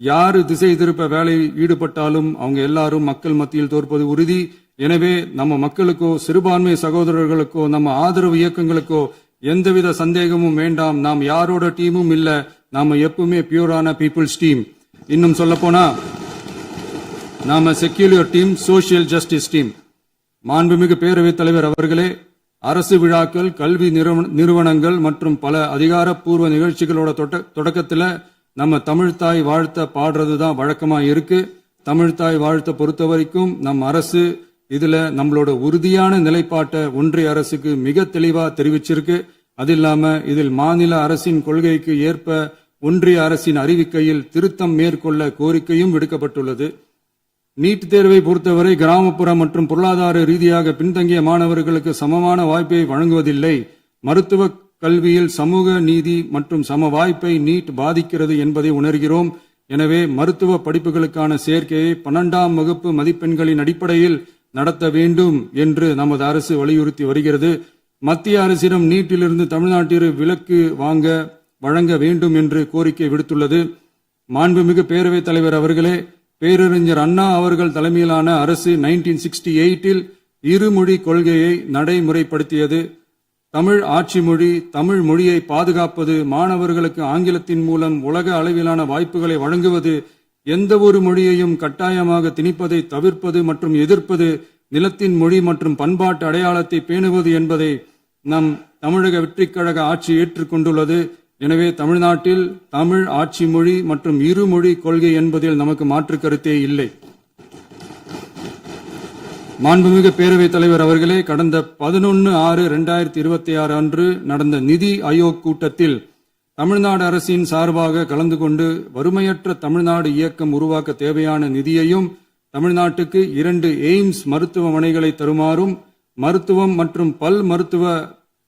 யாரு திசை திருப்ப வேலையில் ஈடுபட்டாலும் அவங்க எல்லாரும் மக்கள் மத்தியில் தோற்பது உறுதி. எனவே நம்ம மக்களுக்கோ சிறுபான்மை சகோதரர்களுக்கோ நம்ம ஆதரவு இயக்கங்களுக்கோ எந்தவித சந்தேகமும் வேண்டாம். நாம் யாரோட டீமும் இல்ல. நாம எப்பவுமே பியூரான பீப்புள்ஸ் டீம். இன்னும் சொல்ல போனா நாம secular team, social justice team. மாண்புமிகு பேரவைத் தலைவர் அவர்களே, அரசு விழாக்கள், கல்வி நிறுவனங்கள் மற்றும் பல அதிகாரப்பூர்வ நிகழ்ச்சிகளோட தொடக்கத்தில் நம்ம தமிழ்தாய் வாழ்த்த பாடுறதுதான் வழக்கமா இருக்கு. தமிழ்தாய் வாழ்த்த பொறுத்த வரைக்கும் நம் அரசு இதுல நம்மளோட உறுதியான நிலைப்பாட்டை ஒன்றிய அரசுக்கு மிக தெளிவா தெரிவிச்சிருக்கு. அது இல்லாம இதில் மாநில அரசின் கொள்கைக்கு ஏற்ப ஒன்றிய அரசின் அறிவிக்கையில் திருத்தம் மேற்கொள்ள கோரிக்கையும் விடுக்கப்பட்டுள்ளது. நீட் தேர்வை பொறுத்தவரை கிராமப்புற மற்றும் பொருளாதார ரீதியாக பின்தங்கிய மாணவர்களுக்கு சமமான வாய்ப்பை வழங்குவதில்லை. மருத்துவ கல்வியில் சமூக நீதி மற்றும் சம வாய்ப்பை நீட் பாதிக்கிறது என்பதை உணர்கிறோம். எனவே மருத்துவ படிப்புகளுக்கான சேர்க்கையை 12ஆம் வகுப்பு மதிப்பெண்களின் அடிப்படையில் நடத்த வேண்டும் என்று நமது அரசு வலியுறுத்தி வருகிறது. மத்திய அரசிடம் நீட்டிலிருந்து தமிழ்நாட்டிற்கு விலக்கு வழங்க வேண்டும் என்று கோரிக்கை விடுத்துள்ளது. மாண்புமிகு பேரவைத் தலைவர் அவர்களே, பேரறிஞர் அண்ணா அவர்கள் தலைமையிலான அரசு 1968 இருமொழி கொள்கையை நடைமுறைப்படுத்தியது. தமிழ் ஆட்சி மொழி, தமிழ் மொழியை பாதுகாப்பது, மாணவர்களுக்கு ஆங்கிலத்தின் மூலம் உலக அளவிலான வாய்ப்புகளை வழங்குவது, எந்த ஒரு மொழியையும் கட்டாயமாக திணிப்பதை தவிர்ப்பது மற்றும் எதிர்ப்பது, நிலத்தின் மொழி மற்றும் பண்பாட்டு அடையாளத்தை பேணுவது என்பதை நம் தமிழக வெற்றிக் கழக ஆட்சி ஏற்றுக்கொண்டுள்ளது. எனவே தமிழ்நாட்டில் தமிழ் ஆட்சி மொழி மற்றும் இருமொழி கொள்கை என்பதில் நமக்கு மாற்று கருத்தே இல்லை. மாண்புமிகு பேரவைத் தலைவர் அவர்களே, கடந்த 11/6/2026 அன்று நடந்த நிதி ஆயோக் கூட்டத்தில் தமிழ்நாடு அரசின் சார்பாக கலந்து கொண்டு வறுமையற்ற தமிழ்நாடு இயக்கம் உருவாக்க தேவையான நிதியையும், தமிழ்நாட்டுக்கு 2 எய்ம்ஸ் மருத்துவமனைகளை தருமாறும், மருத்துவம் மற்றும் பல் மருத்துவ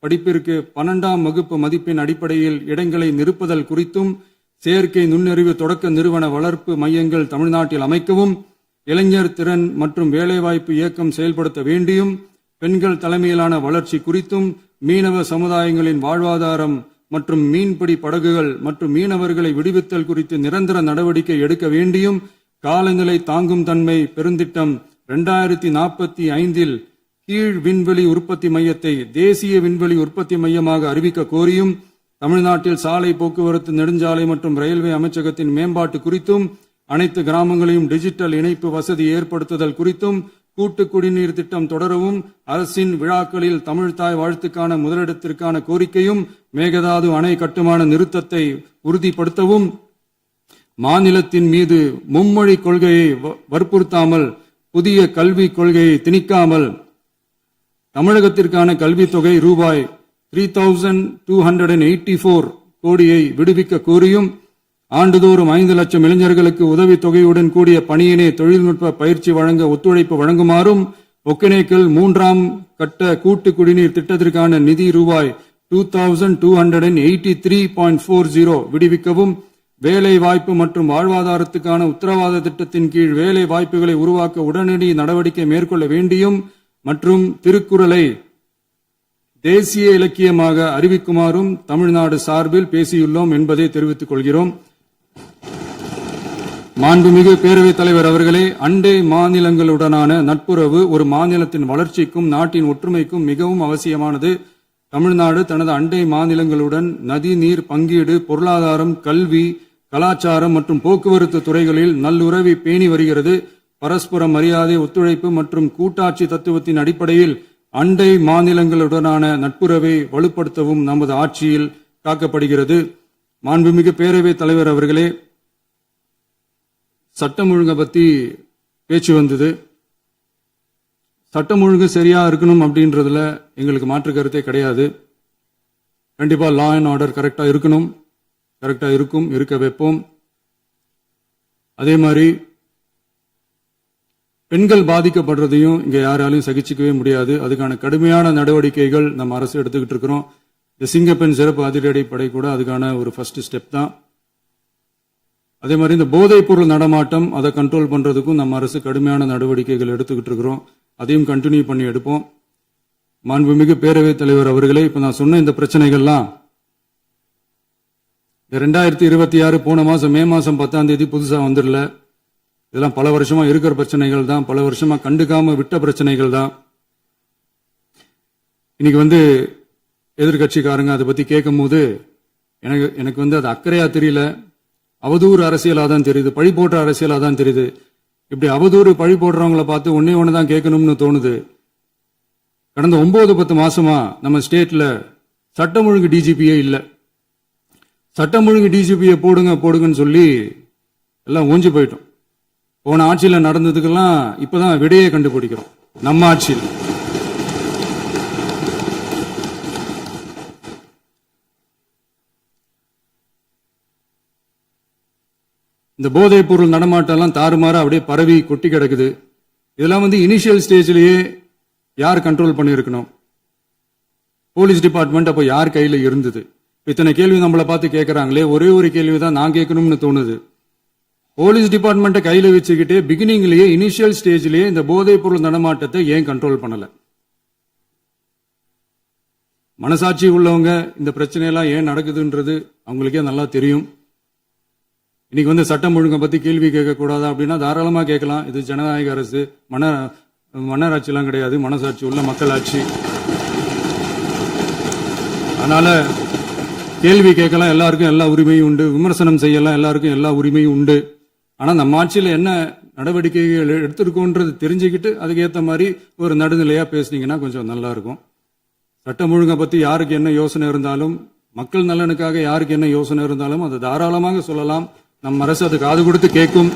படிப்பிற்கு 12ஆம் வகுப்பு மதிப்பெண் அடிப்படையில் இடங்களை நிரப்புதல் குறித்தும், செயற்கை நுண்ணறிவு தொடக்க நிறுவன வளர்ப்பு மையங்கள் தமிழ்நாட்டில் அமைக்கவும், இளைஞர் திறன் மற்றும் வேலைவாய்ப்பு இயக்கம் செயல்படுத்த வேண்டியும், பெண்கள் தலைமையிலான வளர்ச்சி குறித்தும், மீனவ சமுதாயங்களின் வாழ்வாதாரம் மற்றும் மீன்பிடி படகுகள் மற்றும் மீனவர்களை விடுவித்தல் குறித்து நிரந்தர நடவடிக்கை எடுக்க வேண்டியும், காலநிலை தாங்கும் தன்மை பெருந்திட்டம் 2045 கீழ் விண்வெளி உற்பத்தி மையத்தை தேசிய விண்வெளி உற்பத்தி மையமாக அறிவிக்க கோரியும், தமிழ்நாட்டில் சாலை போக்குவரத்து, நெடுஞ்சாலை மற்றும் ரயில்வே அமைச்சகத்தின் மேம்பாட்டு குறித்தும், அனைத்து கிராமங்களையும் டிஜிட்டல் இணைப்பு வசதி ஏற்படுத்துதல் குறித்தும், கூட்டு குடிநீர் திட்டம் தொடரவும், அரசின் விழாக்களில் தமிழ்தாய் வாழ்த்துக்கான முதலிடத்திற்கான கோரிக்கையும், மேகதாது அணை கட்டுமான நிறுத்தத்தை உறுதிப்படுத்தவும், மாநிலத்தின் மீது மும்மொழி கொள்கையை வற்புறுத்தாமல் புதிய கல்விக் கொள்கையை திணிக்காமல் தமிழகத்திற்கான கல்வித் தொகை ரூபாய் 3284 கோடியை விடுவிக்க கோரியும், ஆண்டுதோறும் 5 லட்சம் இளைஞர்களுக்கு உதவித் தொகையுடன் கூடிய பணியினை தொழில்நுட்ப பயிற்சி வழங்க ஒத்துழைப்பு வழங்குமாறும், ஒகேனக்கல் 3ஆம் கட்ட கூட்டு குடிநீர் திட்டத்திற்கான நிதி ரூபாய் 2283.40 விடுவிக்கவும், வேலை வாய்ப்பு மற்றும் வாழ்வாதாரத்துக்கான உத்தரவாத திட்டத்தின் கீழ் வேலை வாய்ப்புகளை உருவாக்க உடனடி நடவடிக்கை மேற்கொள்ள வேண்டியும் மற்றும் திருக்குறளை தேசிய இலக்கியமாக அறிவிக்குமாறும் தமிழ்நாடு சார்பில் பேசியுள்ளோம் என்பதை தெரிவித்துக் கொள்கிறோம். மாண்புமிகு பேரவைத் தலைவர் அவர்களே, அண்டை மாநிலங்களுடனான நட்புறவு ஒரு மாநிலத்தின் வளர்ச்சிக்கும் நாட்டின் ஒற்றுமைக்கும் மிகவும் அவசியமானது. தமிழ்நாடு தனது அண்டை மாநிலங்களுடன் நதி நீர் பங்கீடு, பொருளாதாரம், கல்வி, கலாச்சாரம் மற்றும் போக்குவரத்து துறைகளில் நல்லுறவை பேணி வருகிறது. பரஸ்பர மரியாதை, ஒத்துழைப்பு மற்றும் கூட்டாட்சி தத்துவத்தின் அடிப்படையில் அண்டை மாநிலங்களுடனான நட்புறவை வலுப்படுத்தவும் நமது ஆட்சியில் காக்கப்படுகிறது. மாண்புமிகு பேரவைத் தலைவர் அவர்களே, சட்டம் ஒழுங்கை பத்தி பேச்சு வந்தது. சட்டம் ஒழுங்கு சரியா இருக்கணும் அப்படின்றதுல எங்களுக்கு மாற்று கருத்தே கிடையாது. கண்டிப்பா லா அண்ட் ஆர்டர் கரெக்டா இருக்கணும், கரெக்டா இருக்கும், இருக்க வைப்போம். அதே மாதிரி பெண்கள் பாதிக்கப்படுறதையும் இங்க யாராலையும் சகிச்சுக்கவே முடியாது. அதுக்கான கடுமையான நடவடிக்கைகள் நம்ம அரசு எடுத்துக்கிட்டு இருக்கிறோம். இந்த சிங்கப்பெண் சிறப்பு அதிரடிப்படை கூட அதுக்கான ஒரு ஃபர்ஸ்ட் ஸ்டெப் தான். அதே மாதிரி இந்த போதைப் பொருள் நடமாட்டம், அதை கண்ட்ரோல் பண்றதுக்கும் நம்ம அரசு கடுமையான நடவடிக்கைகள் எடுத்துக்கிட்டு இருக்கிறோம். அதையும் கண்டினியூ பண்ணி எடுப்போம். மாண்புமிகு பேரவைத் தலைவர் அவர்களே, இப்ப நான் சொன்ன இந்த பிரச்சனைகள்லாம் 2026 போன மாசம் மே மாசம் 10ஆம் தேதி புதுசா வந்துடல. இதெல்லாம் பல வருஷமா இருக்கிற பிரச்சனைகள் தான், பல வருஷமா கண்டுக்காம விட்ட பிரச்சனைகள் தான். இன்னைக்கு எதிர்கட்சிக்காரங்க அதை பத்தி கேட்கும் போது எனக்கு அது அக்கறையா தெரியல, அவதூறு அரசியலா தான் தெரியுது, பழி போடுற அரசியலா தான் தெரியுது. இப்படி அவதூறு பழி போடுறவங்களை பார்த்து ஒன்னே ஒண்ணுதான் கேட்கணும்னு தோணுது. கடந்த 9-10 மாசமா நம்ம ஸ்டேட்ல சட்டம் ஒழுங்கு டிஜிபியே இல்ல. சட்டம் ஒழுங்கு டிஜிபியை போடுங்கன்னு சொல்லி எல்லாம் ஊஞ்சி போயிட்டோம். போன ஆட்சியில நடந்ததுக்கெல்லாம் இப்பதான் விடையே கண்டுபிடிக்கிறோம் நம்ம ஆட்சியில். இந்த போதைப் பொருள் நடமாட்டம் எல்லாம் தாறுமாறா அப்படியே பரவி கொட்டி கிடக்குது. இதெல்லாம் இனிஷியல் ஸ்டேஜ்லயே யார் கண்ட்ரோல் பண்ணிருக்கணும்? போலீஸ் டிபார்ட்மெண்ட் அப்ப யார் கையில இருந்தது? இத்தனை கேள்வி நம்மளை பார்த்து கேட்கறாங்களே, ஒரே ஒரு கேள்விதான் நான் கேட்கணும்னு தோணுது. போலீஸ் டிபார்ட்மெண்ட்டை கையில வச்சுக்கிட்டே பிகினிங்லயே இனிஷியல் ஸ்டேஜ்லயே இந்த போதைப் பொருள் நடமாட்டத்தை ஏன் கண்ட்ரோல் பண்ணல? மனசாட்சி உள்ளவங்க இந்த பிரச்சனையெல்லாம் ஏன் நடக்குதுன்றது அவங்களுக்கே நல்லா தெரியும். இன்னைக்கு சட்டம் ஒழுங்கை பத்தி கேள்வி கேட்க கூடாதா அப்படின்னா தாராளமா கேட்கலாம். இது ஜனநாயக அரசு, மன்னராட்சி எல்லாம் கிடையாது, மனசாட்சி உள்ள மக்களாட்சி. அதனால கேள்வி கேட்கலாம், எல்லாருக்கும் எல்லா உரிமையும் உண்டு. விமர்சனம் செய்யலாம், எல்லாருக்கும் எல்லா உரிமையும் உண்டு. ஆனா நம்ம ஆட்சியில என்ன நடவடிக்கைகள் எடுத்திருக்கோன்றது தெரிஞ்சுக்கிட்டு அதுக்கேற்ற மாதிரி ஒரு நடுநிலையா பேசுனீங்கன்னா கொஞ்சம் நல்லா இருக்கும். சட்டம் ஒழுங்கை பத்தி யாருக்கு என்ன யோசனை இருந்தாலும், மக்கள் நலனுக்காக யாருக்கு என்ன யோசனை இருந்தாலும் அதை தாராளமாக சொல்லலாம். நம்ம அரசு அது காது கொடுத்து கேட்கும்.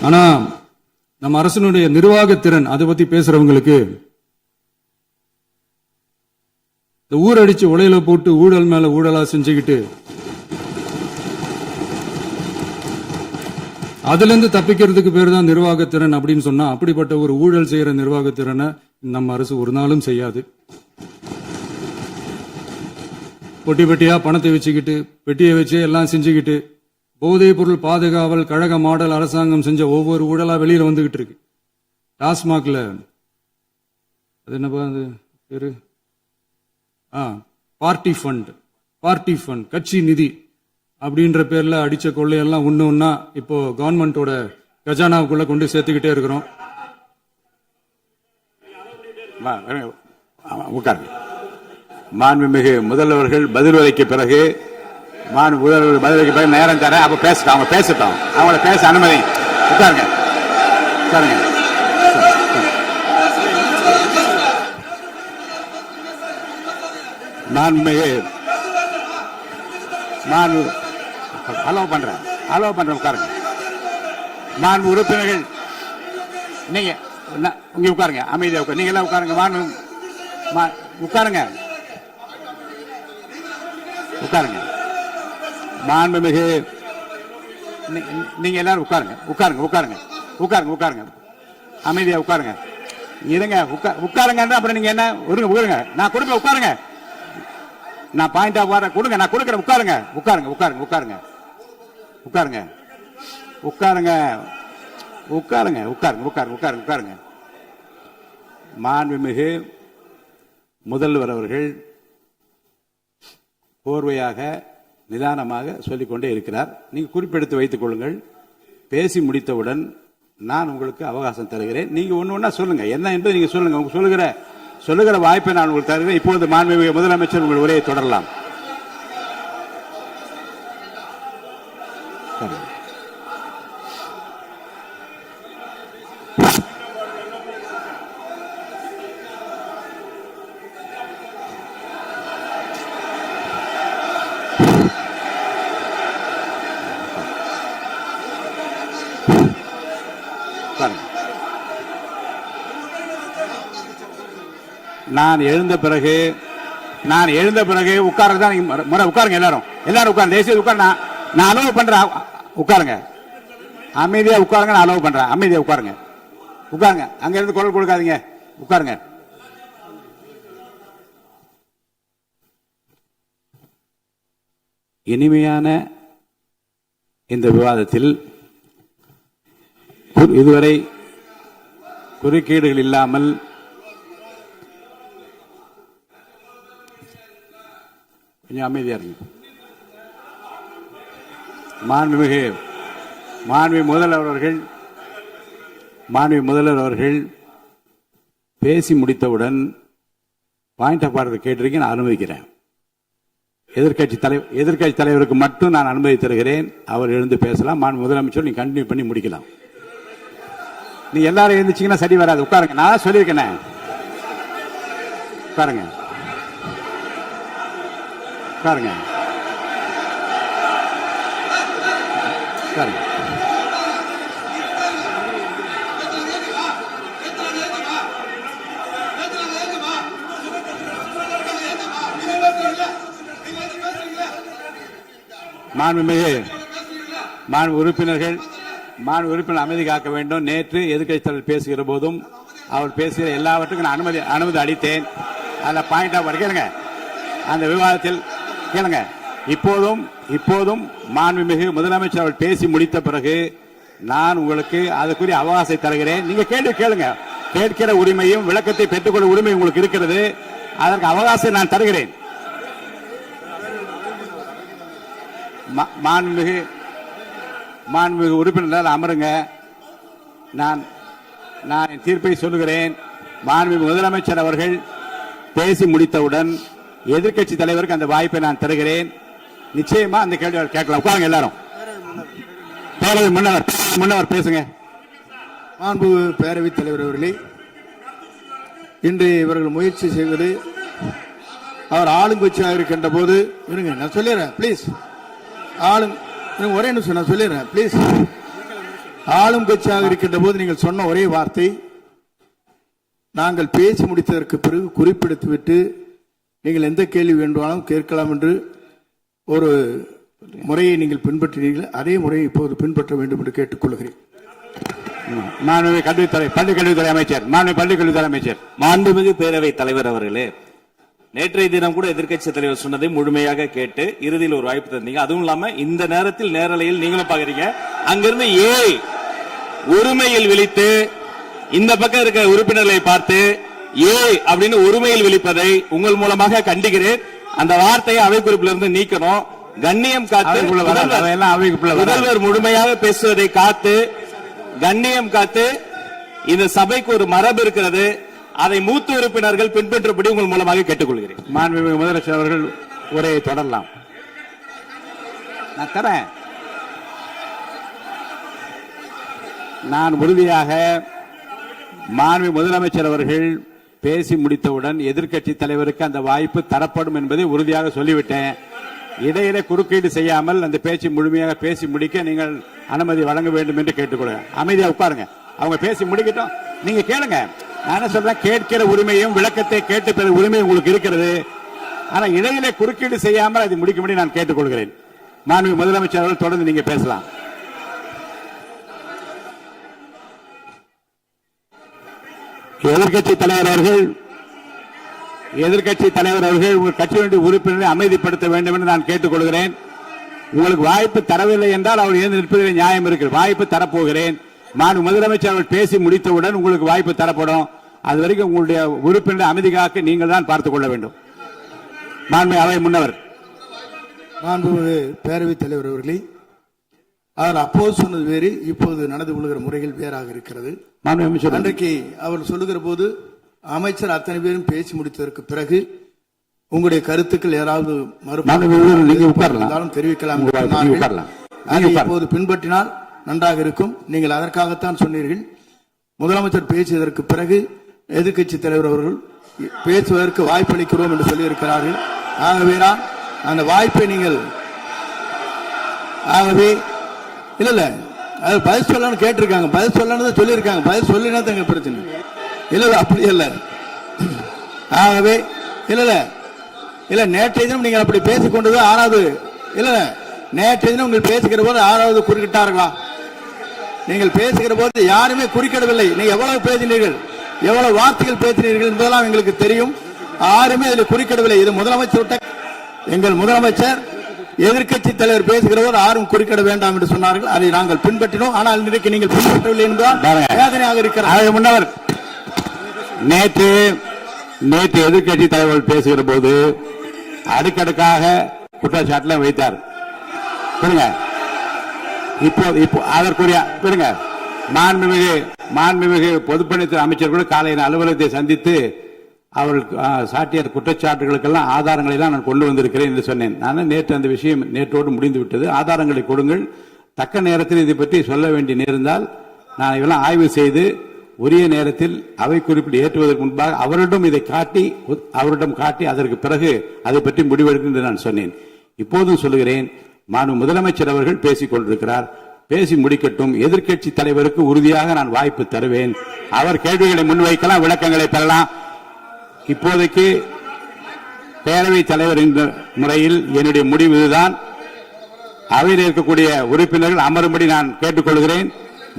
ஆனா நம்ம அரசினுடைய நிர்வாகத்திறன் அதை பத்தி பேசுறவங்களுக்கு இந்த ஊரடிச்சு உலையில போட்டு ஊழல் மேல ஊழலா செஞ்சுக்கிட்டு அதுல இருந்து தப்பிக்கிறதுக்கு பேர் தான் நிர்வாகத்திறன் அப்படின்னு சொன்னா, அப்படிப்பட்ட ஒரு ஊழல் செய்யற நிர்வாகத்திறனை நம்ம அரசு ஒரு நாளும் செய்யாது. பொட்டி பெட்டியா பணத்தை வச்சுக்கிட்டு, பெட்டியை வச்சு எல்லாம் செஞ்சுக்கிட்டு, போதைப் பொருள் பாதுகாவல் கழக மாடல் அரசாங்கம் செஞ்ச ஒவ்வொரு ஊழலா வெளியில வந்துகிட்டு இருக்கு. டாஸ்மாக்ல அது என்னப்பா அது பேரு, பார்ட்டி ஃபண்ட், கட்சி நிதி அப்படின்ற பேர்ல அடிச்ச கொள்ளையெல்லாம் ஒண்ணு ஒன்னா இப்போ கவர்மெண்டோட கஜானாவுக்குள்ள கொண்டு சேர்த்துக்கிட்டே இருக்கிறோம். உட்காருங்க. மாண்புமிகு முதல்வர்கள் பதில் உரைக்கு பிறகு முதல்வர் பதில் உரைக்கு பிறகு நேரம் தரேன். அப்ப பேசட்டும், அவங்க பேசட்டும், அவங்கள பேச அனுமதி. உட்காருங்க, உட்காருங்க. மாண்புமிகு அலோவ் பண்றேன், உட்காருங்க. மாண்பு உறுப்பினர்கள், நீங்க இங்க உட்காருங்க, அமைதியா உட்காரு. நீங்க எல்லாம் உட்காருங்க. உட்காருங்க, உட்காருங்க. மாண்புமிகு நீங்க எல்லாரும் உட்காருங்க, உட்காருங்க. அமைதியா உட்காருங்க. இருங்க, உட்காருங்க. அப்புறம் நீங்க என்ன உட்காருங்க. நான் கொடுப்பேன், உட்காருங்க. நான் பாயிண்ட் ஆஃப் வர கொடுங்க, நான் கொடுக்குறேன். உட்காருங்க. மாண்புமிகு முதல்வர் அவர்கள் கோர்வையாக நிதானமாக சொல்லிக்கொண்டே இருக்கிறார். நீங்க குறிப்பெடுத்து வைத்துக் கொள்ளுங்கள். பேசி முடித்தவுடன் நான் உங்களுக்கு அவகாசம் தருகிறேன். நீங்க ஒண்ணு சொல்லுங்க, என்ன என்பது நீங்க சொல்லுங்க. உங்க சொல்லுகிற வாய்ப்பை நான் உங்களுக்கு தருகிறேன். இப்போது மாண்புமிகு முதலமைச்சர் உங்கள் உரையை தொடரலாம். நான் எழுந்த பிறகு உட்கார்றதா உட்காருங்க. எல்லாரும் உட்காருங்க. தேசிய உட்கார். நான் அலோவ் பண்றேன். உட்காருங்க, அமைதியா உட்காருங்க. நான் அலோவ் பண்றேன். அமைதியா உட்காருங்க. அங்க இருந்து குரல் கொடுக்காதீங்க. உட்காருங்க. இனிமையான இந்த விவாதத்தில் இதுவரை குறுக்கீடுகள் இல்லாமல் கொஞ்சம் அமைதியா இருங்க. மாண்புமிகு முதல்வர் அவர்கள் பேசி முடித்தவுடன் பாயிண்ட் ஆஃப் ஆர்டர் கேட்டிருக்கேன், நான் அனுமதிக்கிறேன். எதிர்க்கட்சி தலைவருக்கு மட்டும் நான் அனுமதி தருகிறேன். அவர் எழுந்து பேசலாம். மாண்பு முதலமைச்சர் நீங்க கண்டினியூ பண்ணி முடிக்கலாம். நீ எல்லாரும் எழுந்துச்சீங்கன்னா சரி வராது. உட்காருங்க. நான் சொல்லியிருக்கேன். உட்காருங்க. மாண்பு உறுப்பினர்கள் அமைதி காக்க வேண்டும். நேற்று எதிர்க்கட்சி தலைவர் பேசுகிற போதும் அவர் பேசுகிற எல்லாவற்றுக்கும் நான் அனுமதி அளித்தேன். அதுல பாயிண்ட் ஆஃப் கேளுங்க. அந்த விவாதத்தில் கேளுங்க. இப்போதும் மாண்புமிகு முதலமைச்சர் அவர்கள் பேசி முடித்த பிறகு நான் உங்களுக்கு அதுக்குரிய அவகாசம் தருகிறேன். நீங்க கேள்வி கேளுங்க. கேட்கிற உரிமையும் விளக்கத்தை பெற்றுக்கொள்ள உரிமை உங்களுக்கு இருக்கிறது. அதற்கு அவகாசம் நான் தருகிறேன். மாண்புமிகு உறுப்பினர் அமருங்க. நான் என் தீர்ப்பை சொல்லுகிறேன். மாண்புமிகு முதலமைச்சர் அவர்கள் பேசி முடித்தவுடன் எதிர்க்கட்சி தலைவருக்கு அந்த வாய்ப்பை நான் தருகிறேன். நிச்சயமா அந்த கேள்வி கேட்கலாம். உட்காருங்க எல்லாரும். பேரவை முன்னவர் பேசுங்க. மாண்பு பேரவைத் தலைவர் அவர்களே, இன்று இவர்கள் முயற்சி செய்வது அவர் ஆளுங்கட்சியாக இருக்கின்ற போது இருங்க, நான் சொல்லிடுறேன் பிளீஸ். ஒரே நிமிஷம் நான் சொல்லிடுறேன் பிளீஸ். ஆளும் கட்சியாக இருக்கின்ற போது நீங்கள் சொன்ன ஒரே வார்த்தை, நாங்கள் பேசி முடித்ததற்கு பிறகு குறிப்பிடுத்துவிட்டு நீங்கள் எந்த கேள்வி வேண்டுமானாலும் கேட்கலாம் என்று ஒரு முறையை நீங்கள் பின்பற்றினீர்கள். அதே முறையை இப்போது பின்பற்ற வேண்டும் என்று கேட்டுக்கொள்கிறேன். பள்ளிக்கல்வித்துறை அமைச்சர். மாண்புமிகு பேரவைத் தலைவர் அவர்களே, நேற்றைய தினம் கூட எதிர்க்கட்சி தலைவர் சொன்னதை முழுமையாக கேட்டு இறுதியில் ஒரு வாய்ப்பு தந்தீங்க. அதுவும் இல்லாம இந்த நேரத்தில் நேரலையில் நீங்களும் பாக்குறீங்க. அங்கிருந்து உரிமையில் விழித்து இந்த பக்கம் இருக்க உறுப்பினர்களை பார்த்து அப்படின்னு உரிமையில் விழிப்பதை உங்கள் மூலமாக கண்டிக்கிறேன். அந்த வார்த்தையை அவை குறிப்பிலிருந்து நீக்கணும். கண்ணியம் காத்து முதல்வர் முழுமையாக பேசுவதை காத்து கண்ணியம் காத்து இந்த சபைக்கு ஒரு மரபு இருக்கிறது. அதை மூத்த உறுப்பினர்கள் பின்பற்றும்படி உங்கள் மூலமாக கேட்டுக்கொள்கிறேன். மாண்புமிகு முதலமைச்சர் அவர்கள் உரையை தொடரலாம். நான் தரேன். நான் உறுதியாக மாண்புமிகு முதலமைச்சர் அவர்கள் பேசி முடித்தவுடன் எதிர்க்கட்சி தலைவருக்கு அந்த வாய்ப்பு தரப்படும் என்பதை உறுதியாக சொல்லிவிட்டேன். இடையிலே குறுக்கீடு செய்யாமல் அந்த பேச்சு முழுமையாக பேசி முடிக்க நீங்கள் அனுமதி வழங்க வேண்டும் என்று கேட்டுக்கொள்கிறேன். அமைதியா உட்காருங்க. அவங்க பேசி முடிக்கட்டும், நீங்க கேளுங்க. நான் என்ன சொல்றேன், கேட்கிற உரிமையும் விளக்கத்தை கேட்டு பெற உரிமையும் உங்களுக்கு இருக்கிறது. ஆனா இடையிலே குறுக்கீடு செய்யாமல் அதை முடிக்கும்படி நான் கேட்டுக்கொள்கிறேன். மாண்புமிகு முதலமைச்சர் அவர்கள் தொடர்ந்து நீங்க பேசலாம். எதிர்க்கட்சி தலைவர் அவர்கள் உங்கள் கட்சியினுடைய உறுப்பினரை அமைதிப்படுத்த வேண்டும் என்று நான் கேட்டுக்கொள்கிறேன். உங்களுக்கு வாய்ப்பு தரவில்லை என்றால் அவர் எழுந்து நிற்பதில் நியாயம் இருக்கிறது. வாய்ப்பு தரப்போகிறேன். மாண்பு முதலமைச்சர் அவர்கள் பேசி முடித்தவுடன் உங்களுக்கு வாய்ப்பு தரப்படும். அது வரைக்கும் உங்களுடைய உறுப்பினரை அமைதி காக்க நீங்கள் தான் பார்த்துக் கொள்ள வேண்டும். மாண்பு அவை முன்னவர். மாண்புமிகு பேரவைத் தலைவர் அவர்களே, அவர் அப்போது சொன்னது வேறு, இப்போது நடந்து கொள்கிற முறைகள் வேறாக இருக்கிறது. அன்றைக்கு அவர் சொல்லுகிற போது அமைச்சர் அத்தனை பேரும் பேசி முடித்ததற்கு பிறகு உங்களுடைய கருத்துக்கள் யாராவது தெரிவிக்கலாம். இப்போது பின்பற்றினால் நன்றாக இருக்கும். நீங்கள் அதற்காகத்தான் சொன்னீர்கள். முதலமைச்சர் பேசியதற்கு பிறகு எதிர்க்கட்சி தலைவர் அவர்கள் பேசுவதற்கு வாய்ப்பளிக்கிறோம் என்று சொல்லியிருக்கிறார்கள். ஆகவே அந்த வாய்ப்பை நீங்கள் இல்ல அது பதில் சொல்லணும்னு கேட்டிருக்காங்க. பதில் சொல்லணும் சொல்லியிருக்காங்க. பதில் சொல்லினா தங்க பிரச்சனை இல்ல. அப்படி இல்ல. ஆகவே இல்ல நேற்றைய தினம் நீங்கள் அப்படி பேசிக்கொண்டது ஆறாவது இல்ல. நேற்றைய தினம் நீங்கள் பேசுகிற போது ஆறாவது குறுக்கிட்டார்களா? நீங்கள் பேசுகிற போது யாருமே குறுக்கிடவில்லை. நீங்க எவ்வளவு பேசினீர்கள், எவ்வளவு வார்த்தைகள் பேசினீர்கள் என்பதெல்லாம் எங்களுக்கு தெரியும். யாருமே அதில் குறுக்கிடவில்லை. இது முதலமைச்சர், எங்கள் முதலமைச்சர் எதிர்க்கட்சி தலைவர் பேசுகிற போது யாரும் குறுக்கிட வேண்டாம் என்று சொன்னார்கள். அதை நாங்கள் பின்பற்றினோம். ஆனால் இன்றைக்கு நீங்கள் பின்பற்றவில்லை என்பதால் வேதனையாக இருக்கிறார். முன்னவர் நேற்று எதிர்க்கட்சி தலைவர் பேசுகிற போது அடுக்கடுக்காக குற்றச்சாட்டுல வைத்தார். இப்போ அதற்குரிய மாண்புமிகு பொதுப்பணித்துறை அமைச்சர் கூட காலையில் அலுவலகத்தை சந்தித்து அவர்கள் சாட்டிய குற்றச்சாட்டுகளுக்கெல்லாம் ஆதாரங்களை எல்லாம் நான் கொண்டு வந்திருக்கிறேன் என்று சொன்னேன். நான் நேற்று அந்த விஷயம் நேற்றோடு முடிந்து விட்டது. ஆதாரங்களை கொடுங்கள். தக்க நேரத்தில் இதை பற்றி சொல்ல வேண்டிய நேர்ந்தால் நான் இதெல்லாம் ஆய்வு செய்து உரிய நேரத்தில் அவை குறிப்பிட்டு ஏற்றுவதற்கு முன்பாக அவரிடம் காட்டி அதற்கு பிறகு அதை பற்றி முடிவெடுக்கும் என்று நான் சொன்னேன். இப்போதும் சொல்லுகிறேன், மாண்பு முதலமைச்சர் அவர்கள் பேசிக் கொண்டிருக்கிறார். பேசி முடிக்கட்டும். எதிர்க்கட்சி தலைவருக்கு உறுதியாக நான் வாய்ப்பு தருவேன். அவர் கேள்விகளை முன்வைக்கலாம், விளக்கங்களை பெறலாம். இப்போதைக்கு பேரவைத் தலைவர் என்ற முறையில் என்னுடைய முடிவு இதுதான். அவையில் இருக்கக்கூடிய உறுப்பினர்கள் அமரும்படி நான் கேட்டுக்கொள்கிறேன்.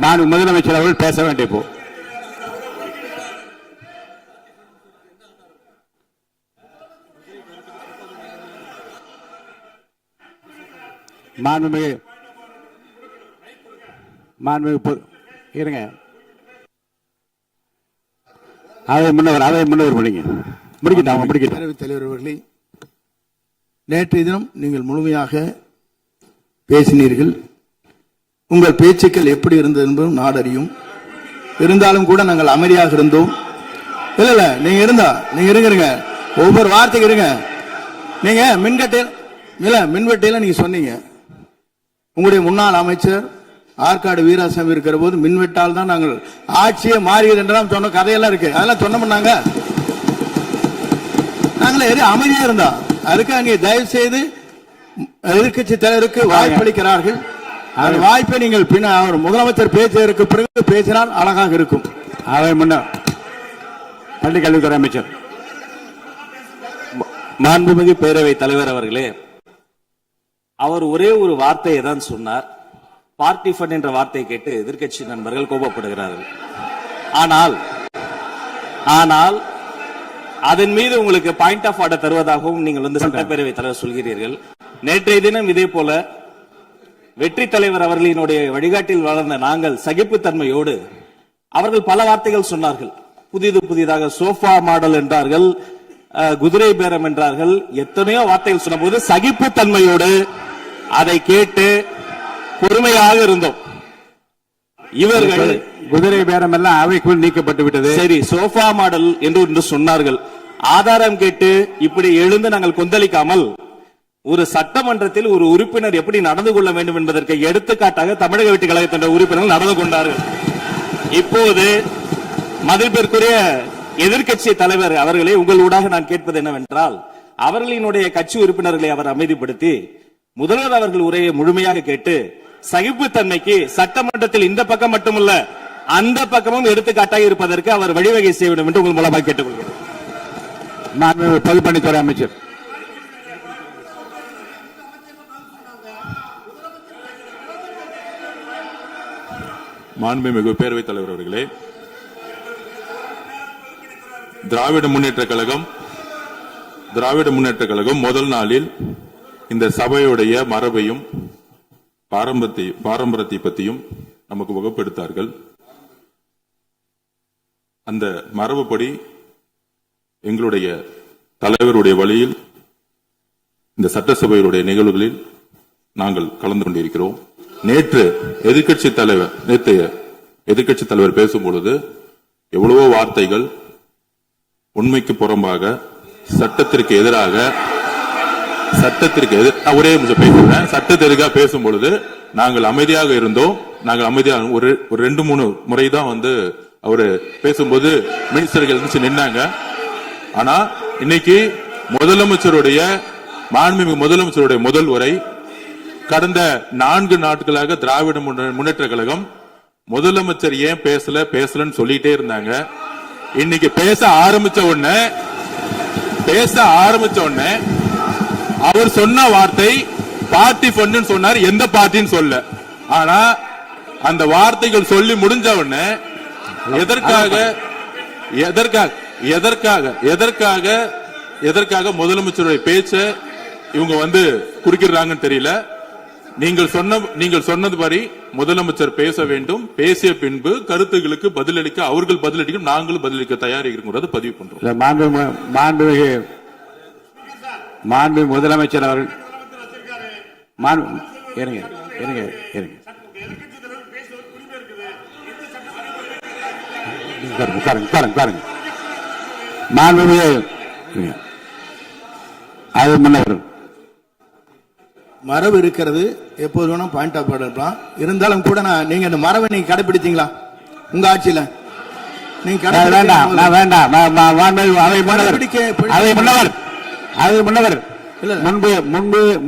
நான் முதலமைச்சர் அவர்கள் பேச வேண்டிய போ இருங்க. பேரவைத் தலைவர் அவர்களே, நேற்றைய தினம் நீங்கள் முழுமையாக பேசினீர்கள். உங்கள் பேச்சுக்கள் எப்படி இருந்தது என்பதும் நாடறியும். இருந்தாலும் கூட நாங்கள் அமைதியாக இருந்தோம். இல்ல நீங்க இருங்க. ஒவ்வொரு வார்த்தைக்கு இருங்க. நீங்க மின்வெட்டையில நீங்க சொன்னீங்க. உங்களுடைய முன்னாள் அமைச்சர் ஆற்காடு வீராசாமி இருக்கிற போது மின்வெட்டால் தான் நாங்கள் ஆட்சியே மாறியது என்றெல்லாம் சொன்ன கதையெல்லாம் இருக்கு. அதெல்லாம் சொன்னோம்னாங்க. நாங்களே அமைதியா இருந்தோம். அதுக்காக நீங்க தயவு செய்து எதிர்க்கட்சி தலைவருக்கு வாய்ப்பளிக்கிறார்கள். அந்த வாய்ப்பை நீங்கள் அவர் முதலமைச்சர் பேசியதற்கு பிறகு பேசினால் அழகாக இருக்கும். அவை முன்னர் பள்ளி கல்வித்துறை அமைச்சர். மாண்புமிகு பேரவைத் தலைவர் அவர்களே, அவர் ஒரே ஒரு வார்த்தையை தான் சொன்னார். பார்ட்டி ஃபண்ட் என்ற வார்த்தையை கேட்டு எதிர்க்கட்சி நண்பர்கள் கோபப்படுகிறார்கள். ஆனால் அதன் மீது உங்களுக்கு பாயிண்ட் ஆஃப் ஆர்டர் தருவதாகவும் நீங்கள் சட்டப்பேரவைத் தலைவர் சொல்கிறீர்கள். நேற்றைய தினம் இதே போல வெற்றி தலைவர் அவர்களினுடைய வழிகாட்டில் வளர்ந்த நாங்கள் சகிப்புத்தன்மையோடு அவர்கள் பல வார்த்தைகள் சொன்னார்கள். புதிதாக சோஃபா மாடல் என்றார்கள், குதிரை பேரம் என்றார்கள், எத்தனையோ வார்த்தைகள் சொன்ன போது சகிப்புத்தன்மையோடு அதை கேட்டு பொறுமையாக இருந்தோம். இவர்கள் குதிரை பேரம் எல்லாம் அவைக்குள் நீக்கப்பட்டு விட்டது. சரி, சோஃபா மாடல் என்று ஒன்று சொன்னார்கள். ஆதாரம் கேட்டு இப்படி எழுந்து நாங்கள் கொந்தளிக்காமல் ஒரு சட்டமன்றத்தில் ஒரு உறுப்பினர் எப்படி நடந்து கொள்ள வேண்டும் என்பதற்கு எடுத்துக்காட்டாக தமிழக வெற்றி கழகத்தின் உறுப்பினர்கள் நடந்து கொண்டார்கள். இப்போது மதிப்பிற்குரிய எதிர்க்கட்சி தலைவர் அவர்களே, உங்கள் ஊடாக நான் கேட்பது என்னவென்றால், அவர்களினுடைய கட்சி உறுப்பினர்களை அவர் அமைதிப்படுத்தி முதல்வர் அவர்கள் உரையை முழுமையாக கேட்டு சகிப்புத்தன்மைக்கு சட்டமன்றத்தில் இந்த பக்கம் மட்டுமல்ல அந்த பக்கமும் எடுத்துக்காட்டாக இருப்பதற்கு அவர் வழிவகை செய்ய வேண்டும் என்று உங்கள் மூலமாக கேட்டுக்கொள்கிறேன். பொதுப்பணித்துறை அமைச்சர். மாண்புமிகு பேரவைத் தலைவர் அவர்களே, திராவிட முன்னேற்ற கழகம் முதல் நாளில் இந்த சபையுடைய மரபையும் பாரம்பரியத்தை பற்றியும் நமக்கு வகுப்படுத்தார்கள். அந்த மரபுப்படி எங்களுடைய தலைவருடைய வழியில் இந்த சட்டசபையுடைய நிகழ்வுகளில் நாங்கள் கலந்து கொண்டிருக்கிறோம். நேற்று எதிர்க்கட்சி தலைவர் பேசும் பொழுது எவ்வளவோ வார்த்தைகள் உண்மைக்கு புறம்பாக சட்டத்திற்கு எதிராக ஒரே நிமிஷம் பேசுறேன். சட்டத்திற்காக பேசும் பொழுது நாங்கள் அமைதியாக இருந்தோம். ஒரு 2-3 முறை தான் அவரு பேசும்போது மினிஸ்டர்கள் இருந்துச்சு நின்னாங்க. ஆனா இன்னைக்கு மாண்புமிகு முதலமைச்சருடைய முதல் உரை கடந்த 4 நாட்களாக திராவிட முன்னேற்ற கழகம் முதலமைச்சர் ஏன் பேசலன்னு சொல்லிட்டே இருந்தாங்க. இன்னைக்கு பேச ஆரம்பிச்ச உடனே அவர் சொன்ன வார்த்தை பார்ட்டி ஃபண்ட் சொன்னார். எந்த பார்ட்டின்னு சொல்ல. ஆனா அந்த வார்த்தைகள் சொல்லி முடிஞ்ச உடனே எதற்காக முதலமைச்சருடைய பேச்ச இவங்க குறுக்கிறாங்கன்னு தெரியல. நீங்கள் சொன்னதுபடி முதலமைச்சர் பேச வேண்டும். பேசிய பின்பு கருத்துகளுக்கு பதிலளிக்க அவர்கள் பதிலளிக்கும், நாங்களும் பதிலளிக்க தயாராக இருக்கிறத பதிவு பண்றோம். மாண்பு முதலமைச்சர் அவர்கள் மரபு இருக்கிறது, எப்போது வேணா பாயிண்ட் ஆஃப் ஆர்டர் இருக்கலாம். இருந்தாலும் கூட நீங்க இந்த மரபை நீங்க கடைபிடித்தீங்களா உங்க ஆட்சியில? நீங்க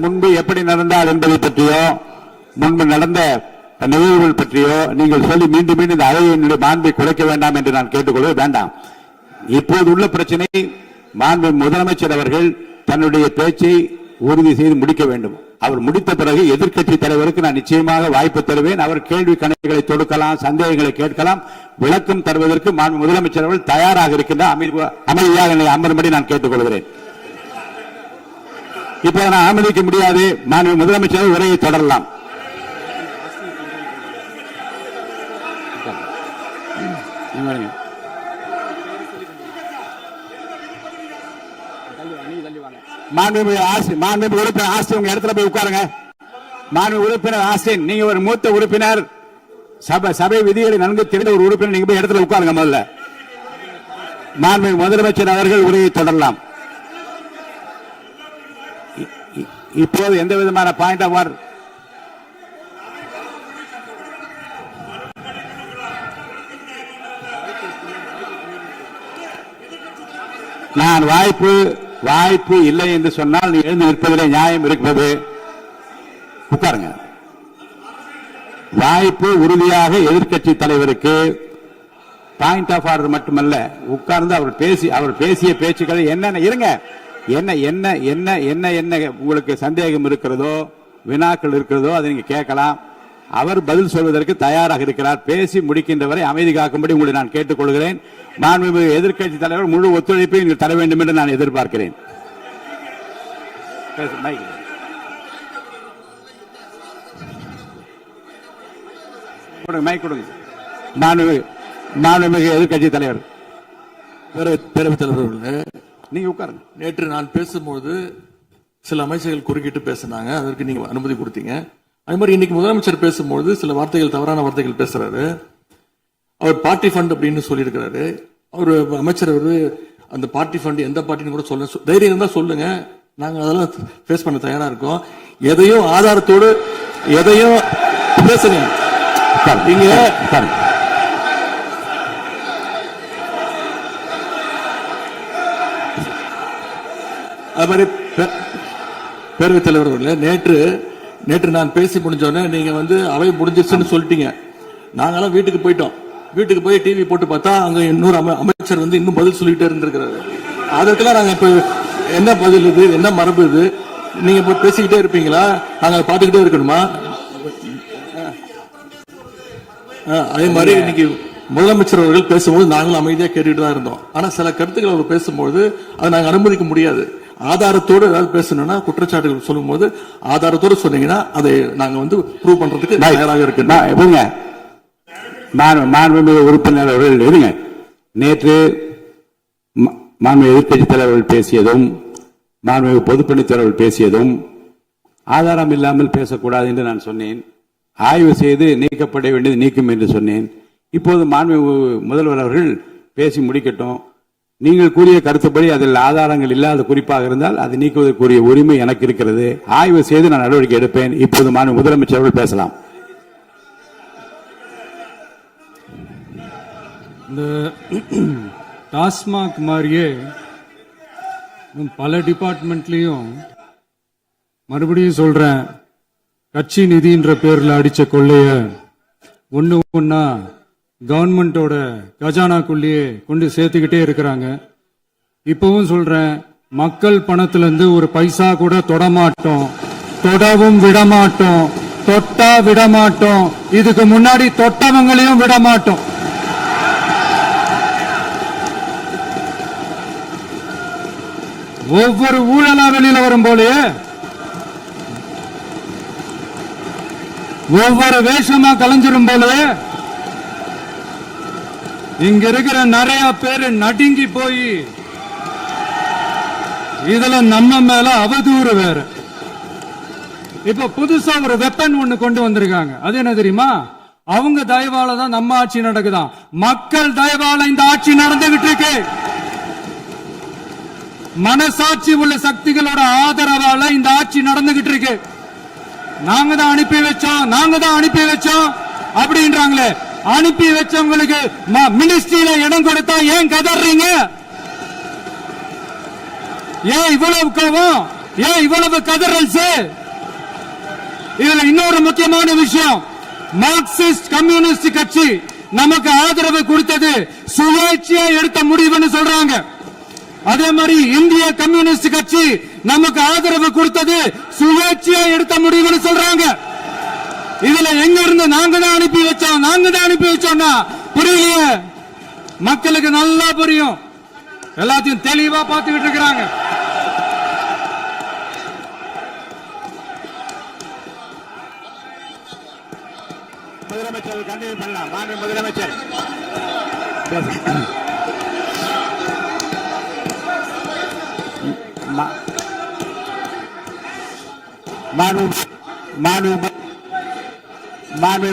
முன்பு எப்படி நடந்தால் என்பதை பற்றியோ முன்பு நடந்த நிகழ்வுகள் பற்றியோ நீங்கள் சொல்லி மீண்டும் மீண்டும் இந்த அவையினுடைய மாண்பை குறைக்க வேண்டாம் என்று நான் கேட்டுக்கொள்வது வேண்டாம். இப்போது உள்ள பிரச்சனை, மாண்பு முதலமைச்சர் அவர்கள் தன்னுடைய பேச்சை உறுதி செய்து முடிக்க வேண்டும். அவர் முடித்த பிறகு எதிர்க்கட்சி தலைவருக்கு நான் நிச்சயமாக வாய்ப்பு தருவேன். அவர் கேள்வி கணக்குகளை தொடுக்கலாம், சந்தேகங்களை கேட்கலாம். விளக்கம் தருவதற்கு மாண்பு முதலமைச்சர் அவர்கள் தயாராக இருக்கின்றார். அமைதியாக அமரும்படி நான் கேட்டுக்கொள்கிறேன். இப்போது நான் அனுமதிக்க முடியாது. மாண்பு முதலமைச்சர் உரையை தொடரலாம். மாண்புமிகு உறுப்பினர் ஆஸ்டின் உங்க இடத்துல போய் உட்காருங்க. மாண்புமிகு உறுப்பினர் ஆஸ்டின், நீங்க ஒரு மூத்த உறுப்பினர், சபை விதிகளை நன்கு தெரிந்த ஒரு உறுப்பினர், நீங்க போய் இடத்துல உட்காருங்க. முதல்ல மாண்புமிகு முதலமைச்சர் அவர்கள் உரையை தொடரலாம். இப்போது எந்த விதமான பாயிண்ட் ஆஃப் ஆர்டர் நான் வாய்ப்பு இல்லை என்று சொன்னால் நீ எழுந்து நிற்பதிலே நியாயம் இருக்கிறது. உட்காருங்க. வாய்ப்பு உறுதியாக எதிர்க்கட்சி தலைவருக்கு பாயிண்ட் ஆஃப் ஆர்டர் மட்டுமல்ல, உட்கார்ந்து அவர் பேசிய பேச்சுக்களை என்னென்ன இருங்க, என்ன என்ன என்ன என்ன என்ன உங்களுக்கு சந்தேகம் இருக்கிறதோ, வினாக்கள் இருக்கிறதோ அதை நீங்க கேட்கலாம். அவர் பதில் சொல்வதற்கு தயாராக இருக்கிறார். பேசி முடிக்கின்ற வரை அமைதி காக்கும்படி உங்களை நான் கேட்டுக்கொள்கிறேன். மாண்புமிகு எதிர்க்கட்சி தலைவர் முழு ஒத்துழைப்பை நீங்கள் தர வேண்டும் என்று நான் எதிர்பார்க்கிறேன். மாண்புமிகு எதிர்க்கட்சி தலைவர், பேரவைத் தலைவர், நீங்க உட்காருங்க. நேற்று நான் பேசும்போது சில அமைச்சர்கள் குறுக்கிட்டு பேசினாங்க, அதற்கு நீங்க அனுமதி கொடுத்தீங்க. அதே மாதிரி இன்னைக்கு முதலமைச்சர் பேசும்போது சில வார்த்தைகள், தவறான வார்த்தைகள் பேசுறாரு. அவர் பார்ட்டி ஃபண்ட் அப்படின்னு சொல்லியிருக்கிறாரு. அவர் அமைச்சர் அந்த பார்ட்டி ஃபண்ட் எந்த பார்ட்டின்னு கூட சொல்ல தைரியம் இருந்தா சொல்லுங்க, நாங்க அதெல்லாம் ஃபேஸ் பண்ண தயாரா இருக்கோம். எதையும் ஆதாரத்தோடு எதையும் பேசுங்க. நீங்க அது மாதிரி பேரவைத் தலைவர் அவர்களே, நேற்று நான் பேசி முடிஞ்சோடனே நீங்க அவை முடிஞ்சிருச்சுன்னு சொல்லிட்டீங்க. நாங்கெல்லாம் வீட்டுக்கு போயிட்டோம். வீட்டுக்கு போய் டிவி போட்டு பார்த்தா அங்க இன்னொரு அமைச்சர் இன்னும் பதில் சொல்லிட்டே இருந்திருக்கிறாரு. அதற்கெல்லாம் நாங்க இப்ப என்ன பதில் இது, என்ன மரபு இது? நீங்க இப்ப பேசிக்கிட்டே இருப்பீங்களா? நாங்க பாத்துக்கிட்டே இருக்கணுமா? அதே மாதிரி இன்னைக்கு முதலமைச்சர் அவர்கள் பேசும்போது நாங்களும் அமைதியா கேட்டுட்டு தான் இருந்தோம். ஆனா சில கருத்துக்கள் அவர் பேசும்போது அதை நாங்க அனுமதிக்க முடியாது. ஆதாரத்தோடு ஏதாவது பேசணும்னா, குற்றச்சாட்டுகள் சொல்லும் போது ஆதாரத்தோடு சொன்னீங்கன்னா அதை நாங்க ப்ரூவ் பண்றதுக்கு தயாராக இருக்கு. மாண்புமிகு உறுப்பினர் அவர்கள் இருங்க. நேற்று மாண்புமிகு எதிர்க்கட்சி தலைவர்கள் பேசியதும் மாண்புமிகு பொதுப்பணித் தலைவர்கள் பேசியதும் ஆதாரம் இல்லாமல் பேசக்கூடாது என்று நான் சொன்னேன். ஆய்வு செய்து நீக்கப்பட வேண்டியது நீக்கும் என்று சொன்னேன். இப்போது மாண்புமிகு முதல்வர் அவர்கள் பேசி முடிக்கட்டும். நீங்கள் கூறிய கருத்துப்படி அதில் ஆதாரங்கள் இல்லாத குறிப்பாக இருந்தால் அதை நீக்குவதற்குரிய உரிமை எனக்கு இருக்கிறது. ஆய்வு செய்து நான் நடவடிக்கை எடுப்பேன். இப்போது மாண்புமிகு முதலமைச்சர் அவர்கள் பேசலாம். இந்த டாஸ்மாக் மாதிரியே பல டிபார்ட்மெண்ட்லயும் மறுபடியும் சொல்றேன், கட்சி நிதின்ற பேர்ல அடிச்ச கொள்ளைய ஒன்னா கவர்மெண்டோட கஜானாக்குள்ளேயே கொண்டு சேர்த்துக்கிட்டே இருக்கிறாங்க. இப்பவும் சொல்றேன், மக்கள் பணத்துல இருந்து ஒரு பைசா கூட தொடமாட்டோம், தொடவும் விடமாட்டோம், தொட்டா விடமாட்டோம். இதுக்கு முன்னாடி தொட்டவங்களையும் விடமாட்டோம். ஒவ்வொரு ஊழலா வெளியில வரும் போலயே ஒவ்வொரு வேஷமா கலைஞ்சிரும் போலவே இங்க இருக்கிற நிறைய பேரு நடுங்கி போய் இதுல நம்ம மேல அவதூறு வேற. இப்ப புதுசா ஒரு வெப்பன் ஒண்ணு கொண்டு வந்திருக்காங்க. அது என்ன தெரியுமா? அவங்க தயவால தான் நம்ம ஆட்சி நடக்குதான். மக்கள் தயவால இந்த ஆட்சி நடந்துகிட்டு இருக்கு. மனசாட்சி உள்ள சக்திகளோட ஆதரவால இந்த ஆட்சி நடந்துகிட்டு இருக்கு. நாங்க தான் அனுப்பி வச்சோம் அப்படின்றாங்களே. அனுப்பி வச்சவங்களுக்கு மினிஸ்ட்ரியில இடம் கொடுத்தா ஏன் கதறீங்க? ஏன் இவ்வளவு கோவம்? ஏன் இவ்வளவு கதறல்? இதுல இன்னொரு முக்கியமான விஷயம், மார்க்சிஸ்ட் கம்யூனிஸ்ட் கட்சி நமக்கு ஆதரவு கொடுத்தது சுயேட்சையா எடுத்த முடிவுன்னு சொல்றாங்க. அதே மாதிரி இந்திய கம்யூனிஸ்ட் கட்சி நமக்கு ஆதரவு கொடுத்தது சுயேட்சையா எடுத்த முடிவுன்னு சொல்றாங்க. இதுல எங்க இருந்து நாங்க தான் அனுப்பி வச்சோம்னா புரியலையே. மக்களுக்கு நல்லா புரியும், எல்லாத்தையும் தெளிவா பார்த்துக்கிட்டு இருக்கிறாங்க. முதலமைச்சர் கண்டினியூ பண்ணலாம். மாண்பு முதலமைச்சர்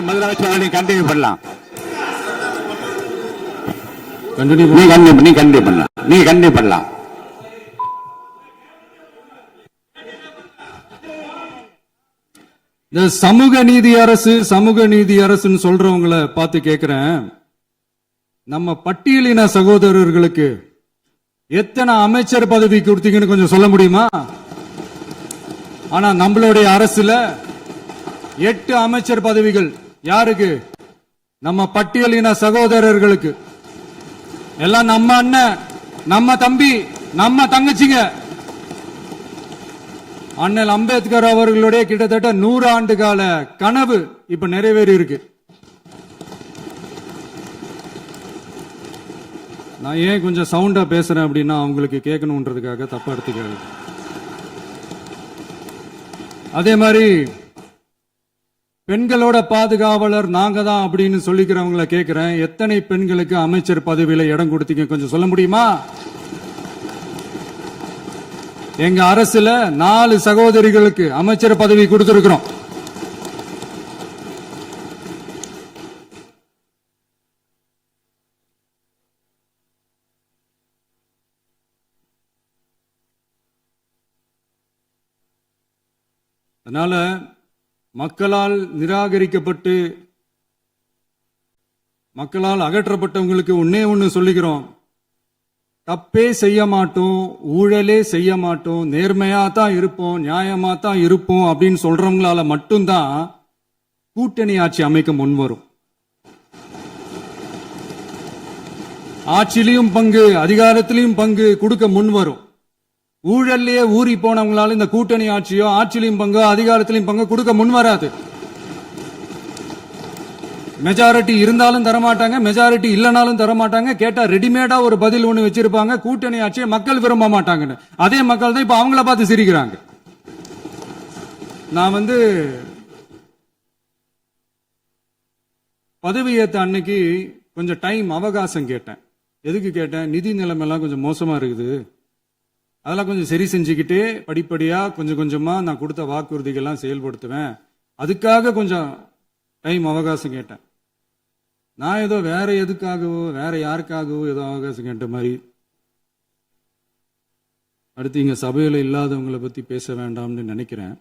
முதலமைச்சர் கண்டினியூ பண்ணலாம். நீ கண்டினியூ பண்ணலாம். இந்த சமூக நீதி அரசுன்னு சொல்றவங்களை பார்த்து கேட்கிறேன், நம்ம பட்டியலின சகோதரர்களுக்கு எத்தனை அமைச்சர் பதவி கொடுத்தீங்கன்னு கொஞ்சம் சொல்ல முடியுமா? ஆனா நம்மளுடைய அரசுல 8 அமைச்சர் பதவிகள் யாருக்கு? நம்ம பட்டியலின சகோதரர்களுக்கு. எல்லாம் நம்ம அண்ணன், நம்ம தம்பி, நம்ம தங்கச்சிங்க. அண்ணல் அம்பேத்கர் அவர்களுடைய கிட்டத்தட்ட 100 ஆண்டு கால கனவு இப்ப நிறைவேறி இருக்கு. நான் ஏன் கொஞ்சம் சவுண்டா பேசுறேன் அப்படின்னா அவங்களுக்கு கேட்கணும்ன்றதுக்காக, தப்பா எடுத்துக்காது. அதே மாதிரி பெண்களோட பாதுகாவலர் நாங்க தான் அப்படின்னு சொல்லிக்கிறவங்களை கேட்கிறேன், எத்தனை பெண்களுக்கு அமைச்சர் பதவியில இடம் கொடுத்தீங்க கொஞ்சம் சொல்ல முடியுமா? எங்க அரசுல 4 சகோதரிகளுக்கு அமைச்சர் பதவி கொடுத்திருக்கிறோம். அதனால மக்களால் நிராகரிக்கப்பட்டு மக்களால் அகற்றப்பட்டவங்களுக்கு ஒன்னே ஒன்னு சொல்லிக்கிறோம், தப்பே செய்ய மாட்டோம், ஊழலே செய்ய மாட்டோம், நேர்மையா தான் இருப்போம், நியாயமா தான் இருப்போம் அப்படின்னு சொல்றவங்களால மட்டும்தான் கூட்டணி ஆட்சி அமைக்க முன்வரும். ஆட்சியிலையும் பங்கு, அதிகாரத்திலையும் பங்கு கொடுக்க முன்வரும். ஊழல்லையே ஊறி போனவங்களால இந்த கூட்டணி ஆட்சியோ ஆட்சியிலையும் பங்கு அதிகாரத்திலையும் பங்கு கொடுக்க முன்வராது. மெஜாரிட்டி இருந்தாலும் தரமாட்டாங்க, மெஜாரிட்டி இல்லைனாலும் தரமாட்டாங்க. கேட்டா ரெடிமேடா ஒரு பதில் ஒண்ணு வச்சிருப்பாங்க, கூட்டணி ஆட்சியை மக்கள் விரும்ப மாட்டாங்கன்னு. அதே மக்கள் தான் இப்ப அவங்கள பார்த்து சிரிக்கிறாங்க. நான் பதவியேற்ற அன்னைக்கு கொஞ்சம் டைம் அவகாசம் கேட்டேன். எதுக்கு கேட்டேன்? நிதி நிலைமைலாம் கொஞ்சம் மோசமா இருக்குது, அதெல்லாம் கொஞ்சம் சரி செஞ்சுக்கிட்டே படிப்படியா கொஞ்சம் கொஞ்சமா நான் கொடுத்த வாக்குறுதிகள்லாம் செயல்படுத்துவேன், அதுக்காக கொஞ்சம் டைம் அவகாசம் கேட்டேன். நான் ஏதோ வேற எதுக்காகவோ வேற யாருக்காகவோ ஏதோ அவகாசம் கேட்ட மாதிரி. அடுத்து இங்க சபையில இல்லாதவங்களை பத்தி பேச வேண்டாம்னு நினைக்கிறேன்.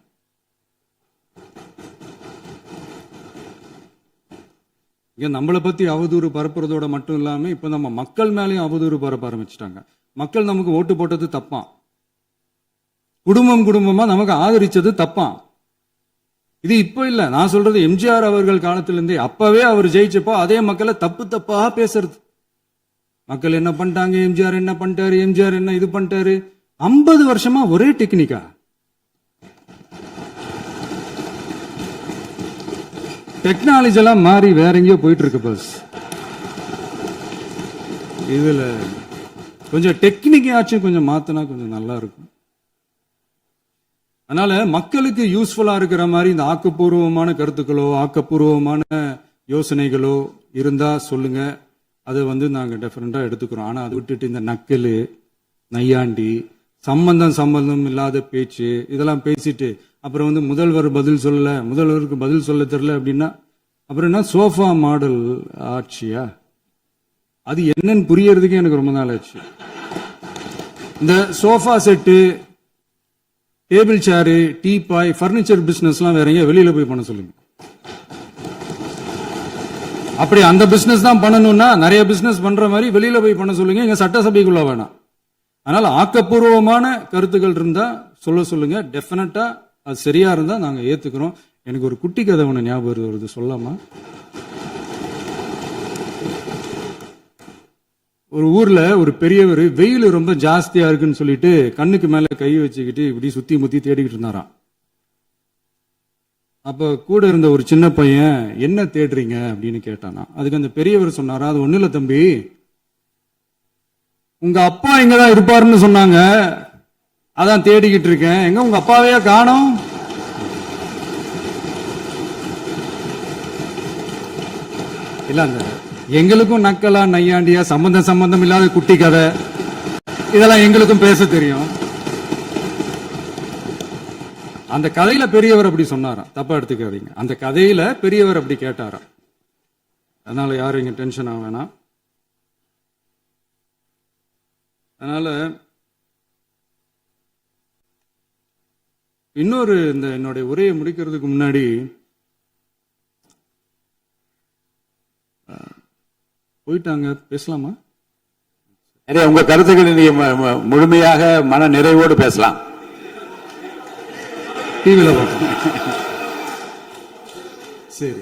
இங்க நம்மளை பத்தி அவதூறு பரப்புறதோட மட்டும் இல்லாம இப்ப நம்ம மக்கள் மேலேயும் அவதூறு பரப்ப ஆரம்பிச்சிட்டாங்க. மக்கள் நமக்கு ஓட்டு போட்டது தப்பான், குடும்பம் குடும்பமா நமக்கு ஆதரிச்சது தப்பான். இது இப்ப இல்ல, நான் சொல்றது எம்ஜிஆர் அவர்கள் காலத்திலிருந்தே. அப்பவே அவர் ஜெயிச்சப்போ அதே மக்களை தப்பு தப்பா பேசுறது. மக்கள் என்ன பண்ணிட்டாங்க, எம்ஜிஆர் என்ன பண்ணிட்டாரு, எம்ஜிஆர் என்ன இது பண்ணிட்டாரு. 50 வருஷமா ஒரே டெக்னிக்கா. டெக்னாலஜி எல்லாம் மாறி வேற எங்கேயோ போயிட்டு இருக்கு பஸ். இதுல கொஞ்சம் டெக்னிக்காச்சும் கொஞ்சம் மாத்தினா கொஞ்சம் நல்லா இருக்கும். அதனால மக்களுக்கு யூஸ்ஃபுல்லா இருக்கிற மாதிரி இந்த ஆக்கப்பூர்வமான கருத்துக்களோ ஆக்கப்பூர்வமான யோசனைகளோ இருந்தா சொல்லுங்க, அதை நாங்க டெஃபரெண்டா எடுத்துக்கிறோம். ஆனா அதை விட்டுட்டு இந்த நக்கலு நையாண்டி சம்பந்தம் இல்லாத பேச்சு இதெல்லாம் பேசிட்டு அப்புறம் முதல்வர் பதில் சொல்லல, முதல்வருக்கு பதில் சொல்ல தெரியல அப்படின்னா அப்புறம் என்ன சோஃபா மாடல் ஆட்சியா? அது என்னன்னு புரியறதுக்கு எனக்கு ரொம்ப நாள் ஆச்சு. இந்த sofa set, table chair, teapoy, furniture பிசினஸ்லாம் வேற எங்க வெளியில போய் பண்ண சொல்லுங்க. அப்படி அந்த பிசினஸ் தான் பண்ணணும்னா நிறைய பிசினஸ் பண்ற மாதிரி வெளியில போய் பண்ண சொல்லுங்க, இங்க சட்டசபைக்குள்ள வேணாம். அதனால ஆக்கப்பூர்வமான கருத்துக்கள் இருந்தா சொல்லுங்க, டெஃபினட்டா அது சரியா இருந்தா நாங்க ஏத்துக்கிறோம். எனக்கு ஒரு குட்டி கதை ஒண்ணு ஞாபகம் வருது, சொல்லாமா? ஒரு ஊர்ல ஒரு பெரியவர் வெயில் ரொம்ப ஜாஸ்தியா இருக்குன்னு சொல்லிட்டு கண்ணுக்கு மேல கை வச்சுக்கிட்டு இப்படி சுத்தி முத்தி தேடிக்கிட்டு இருந்தாராம். அப்ப கூட இருந்த ஒரு சின்ன பையன் என்ன தேடுறீங்க அப்படின்னு கேட்டானா. அதுக்கு அந்த பெரியவர் சொன்னாரா, அது ஒண்ணு இல்ல தம்பி, உங்க அப்பா எங்கதான் இருப்பாருன்னு சொன்னாங்க, அதான் தேடிக்கிட்டு இருக்கேன், எங்க உங்க அப்பாவையா காணோம்? இல்ல அந்த எங்களுக்கும் நக்கலா நையாண்டியா சம்பந்தம் இல்லாத குட்டி கதை இதெல்லாம் எங்களுக்கும் பேச தெரியும். அந்த கதையில பெரியவர் அப்படி சொன்னாராம், தப்பா எடுத்துக்காதீங்க. அந்த கதையில பெரியவர் அப்படி கேட்டாராம். அதனால யாரும் இங்க டென்ஷன் ஆக வேணாம். அதனால இன்னொரு இந்த என்னுடைய உரையை முடிக்கிறதுக்கு முன்னாடி போயிட்டாங்க, பேசலாமா? உங்க கருத்துக்களை நீங்க முழுமையாக மன நிறைவோடு பேசலாம். டிவியில பார்க்கலாம். சரி,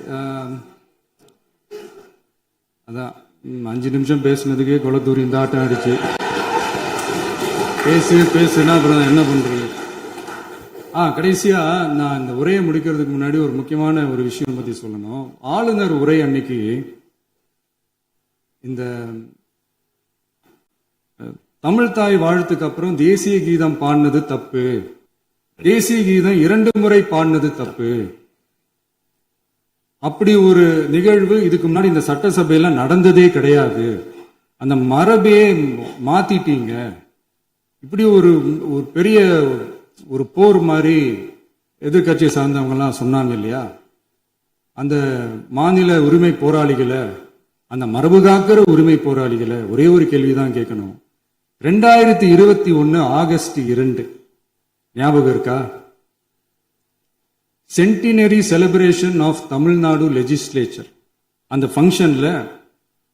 அதான் 5 நிமிஷம் பேசுனதுக்கே கொளத்தூரி இந்த ஆட்டம் அடிச்சு பேசுனா அப்புறம் என்ன பண்றது? கடைசியா நான் இந்த உரையை முடிக்கிறதுக்கு முன்னாடி ஒரு முக்கியமான ஒரு விஷயம் பத்தி சொல்லணும். ஆளுநர் உரை அன்னைக்கு இந்த தமிழ் தாய் வாழ்த்துக்கு அப்புறம் தேசிய கீதம் பாடினது தப்பு, தேசிய கீதம் 2 முறை பாடினது தப்பு. அப்படி ஒரு நிகழ்வு இதுக்கு முன்னாடி இந்த சட்டசபையில நடந்ததே கிடையாது. அந்த மரபே மாத்திட்டீங்க. இப்படி ஒரு பெரிய ஒரு போர் மாதிரி எதிர்கட்சியை சார்ந்தவங்க எல்லாம் சொன்னாங்க இல்லையா? அந்த மாநில உரிமை போராளிகளை, அந்த மரபு காக்கிற உரிமை போராளிகளை ஒரே ஒரு கேள்விதான் கேட்கணும். 2021 ஆகஸ்ட் 2 ஞாபகம் இருக்கா? Centenary celebration of Tamil Nadu legislature. அந்த ஃபங்க்ஷன்ல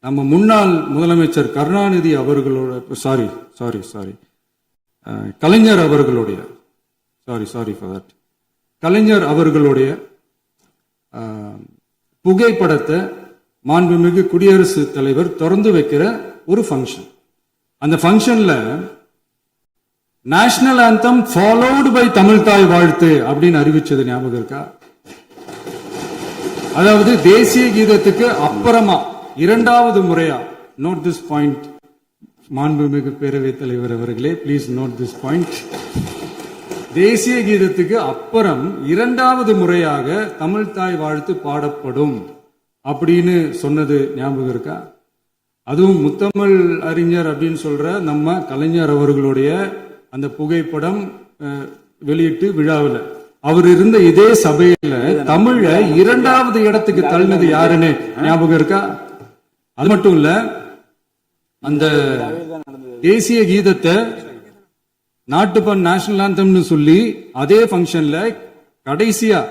நம்ம முன்னாள் முதலமைச்சர் கருணாநிதி அவர்களோட கலைஞர் அவர்களுடைய கலைஞர் அவர்களுடைய புகைப்படத்தை மாண்புமிகு குடியரசுத் தலைவர் திறந்து வைக்கிற ஒரு ஃபங்க்ஷன். அந்த ஃபங்க்ஷன்ல national anthem followed by Tamil Thai Vazhthu அப்படின்னு அறிவிச்சது ஞாபகம் இருக்கா? அதாவது தேசிய கீதத்துக்கு அப்புறமா இரண்டாவது முறையா, நோட் திஸ் பாயிண்ட் மாண்புமிகு பேரவைத் தலைவர் அவர்களே, பிளீஸ் நோட் திஸ் பாயிண்ட். தேசிய கீதத்துக்கு அப்புறம் இரண்டாவது முறையாக தமிழ் தாய் வாழ்த்து பாடப்படும் அப்படின்னு சொன்னது ஞாபகம் இருக்கா? அதுவும் முத்தமிழ் அறிஞர் அப்படின்னு சொல்ற நம்ம கலைஞர் அவர்களுடைய அந்த புகைப்படம் வெளியிட்டு விழாவில் அவர் இருந்த இதே சபையில தமிழ இரண்டாவது இடத்துக்கு தள்ளினது யாருன்னு ஞாபகம் இருக்கா? அது மட்டும் இல்ல, அந்த தேசிய கீதத்தை நாட்டுப்பண் நேஷனல் ஆந்தம்னு சொல்லி அதே ஃபங்க்ஷன்ல கடைசியா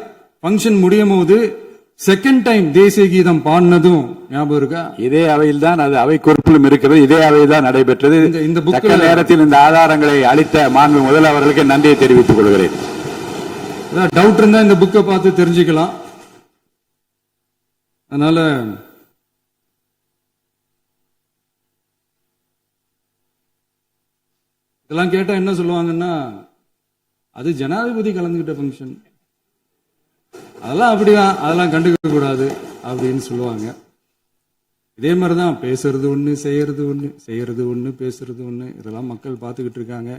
ஃபங்க்ஷன் முடியும் போது செகண்ட் டைம் தேசிய கீதம் பாடினதும் ஞாபகம் இருக்கா? இதே அவையில் தான், அது அவை குறிப்பிலும் இருக்கிறது, இதே அவையில் தான் நடைபெற்றது. இந்த தக்க நேரத்தில் இந்த ஆதாரங்களை அளித்த மாண்பு முதல்வர்களுக்கு நன்றியை தெரிவித்துக் கொள்கிறேன். டவுட் இருந்தா இந்த புக்கை பார்த்து தெரிஞ்சுக்கலாம். அதனால இதெல்லாம் கேட்டா என்ன சொல்லுவாங்கன்னா, அது ஜனாதிபதி கலந்துகிட்ட ஃபங்க்ஷன், அதெல்லாம் அப்படிதான், அதெல்லாம் கண்டுக்க கூடாது அப்படின்னு சொல்லுவாங்க. இதே மாதிரிதான் பேசுறது ஒண்ணு, செய்யறது ஒண்ணு, செய்யறது ஒண்ணு, பேசுறது ஒண்ணு. இதெல்லாம் மக்கள் பார்த்துக்கிட்டு இருக்காங்க.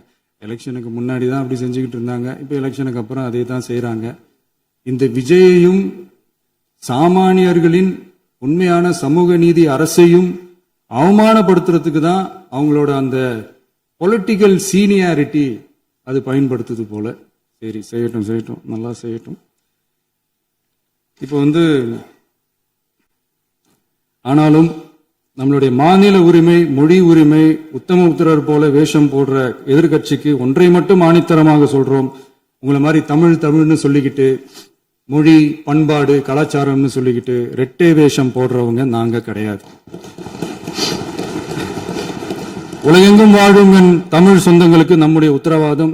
எலெக்ஷனுக்கு முன்னாடி தான் அப்படி செஞ்சுக்கிட்டு இருந்தாங்க. இப்ப எலெக்ஷனுக்கு அப்புறம் அதே தான் செய்யறாங்க. இந்த விஜயையும் சாமானியர்களின் உண்மையான சமூக நீதி அரசையும் அவமானப்படுத்துறதுக்கு தான் அவங்களோட அந்த பொலிட்டிக்கல் சீனியாரிட்டி அது பயன்படுத்துது போல. சரி, செய்யட்டும் செய்யட்டும், நல்லா செய்யட்டும். இப்போ ஆனாலும் நம்மளுடைய மாநில உரிமை, மொழி உரிமை, உத்தமபுத்திரர் போல வேஷம் போடுற எதிர்கட்சிக்கு ஒன்றை மட்டும் ஆணித்தரமாக சொல்றோம். உங்களை மாதிரி தமிழ்னு சொல்லிக்கிட்டு, மொழி, பண்பாடு, கலாச்சாரம்னு சொல்லிக்கிட்டு ரெட்டை வேஷம் போடுறவங்க நாங்க கிடையாது. உலகெங்கும் வாழும் என் தமிழ் சொந்தங்களுக்கு நம்முடைய உத்தரவாதம்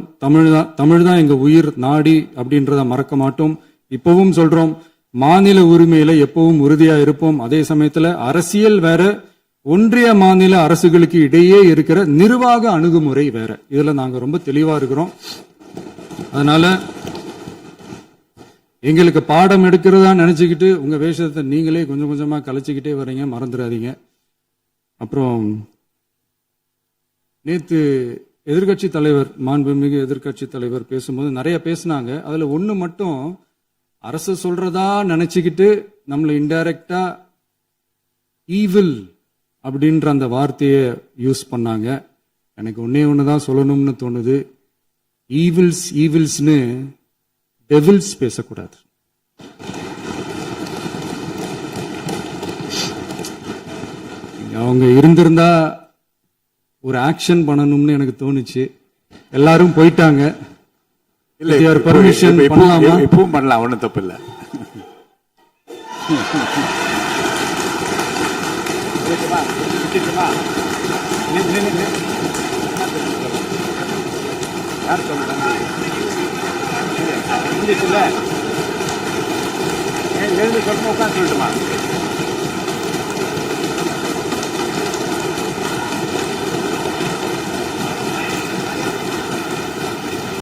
தமிழ் தான் எங்க உயிர் நாடி அப்படின்றத மறக்க மாட்டோம். இப்பவும் சொல்றோம், மாநில உரிமையில எப்பவும் உறுதியா இருப்போம். அதே சமயத்துல அரசியல் வேற, ஒன்றிய மாநில அரசுகளுக்கு இடையே இருக்கிற நிர்வாக அணுகுமுறை வேற. இதுல நாங்க ரொம்ப தெளிவா இருக்கிறோம். அதனால எங்களுக்கு பாடம் எடுக்கிறதா நினைச்சுக்கிட்டு உங்க வேஷத்தை நீங்களே கொஞ்சம் கொஞ்சமா கலைச்சுக்கிட்டே வர்றீங்க, மறந்துடாதீங்க. அப்புறம் நேத்து எதிர்கட்சி தலைவர், மாண்புமிகு எதிர்கட்சி தலைவர் பேசும்போது நிறைய பேசினாங்க. அதுல ஒண்ணு மட்டும் அரசு சொல்றதா நினைச்சுக்கிட்டு நம்மளை இன்டைரக்டா ஈவில் அப்படின்ற அந்த வார்த்தையை யூஸ் பண்ணாங்க. எனக்கு ஒன்னே ஒண்ணுதான் சொல்லணும்னு தோணுது, ஈவில்ஸ்னு டெவில்ஸ் பேசக்கூடாது. அவங்க இருந்திருந்தா ஒரு ஆக்ஷன் பண்ணணும்னு எனக்கு தோணுச்சு. எல்லாரும் போயிட்டாங்க. பர்மிஷன் பண்ணலாமா? இப்பவும் பண்ணலாம், ஒன்றும் தப்பு இல்லை. யார் சொல்றாங்க? எழுந்து சொல்லணும், உட்காந்து சொல்லட்டுமா?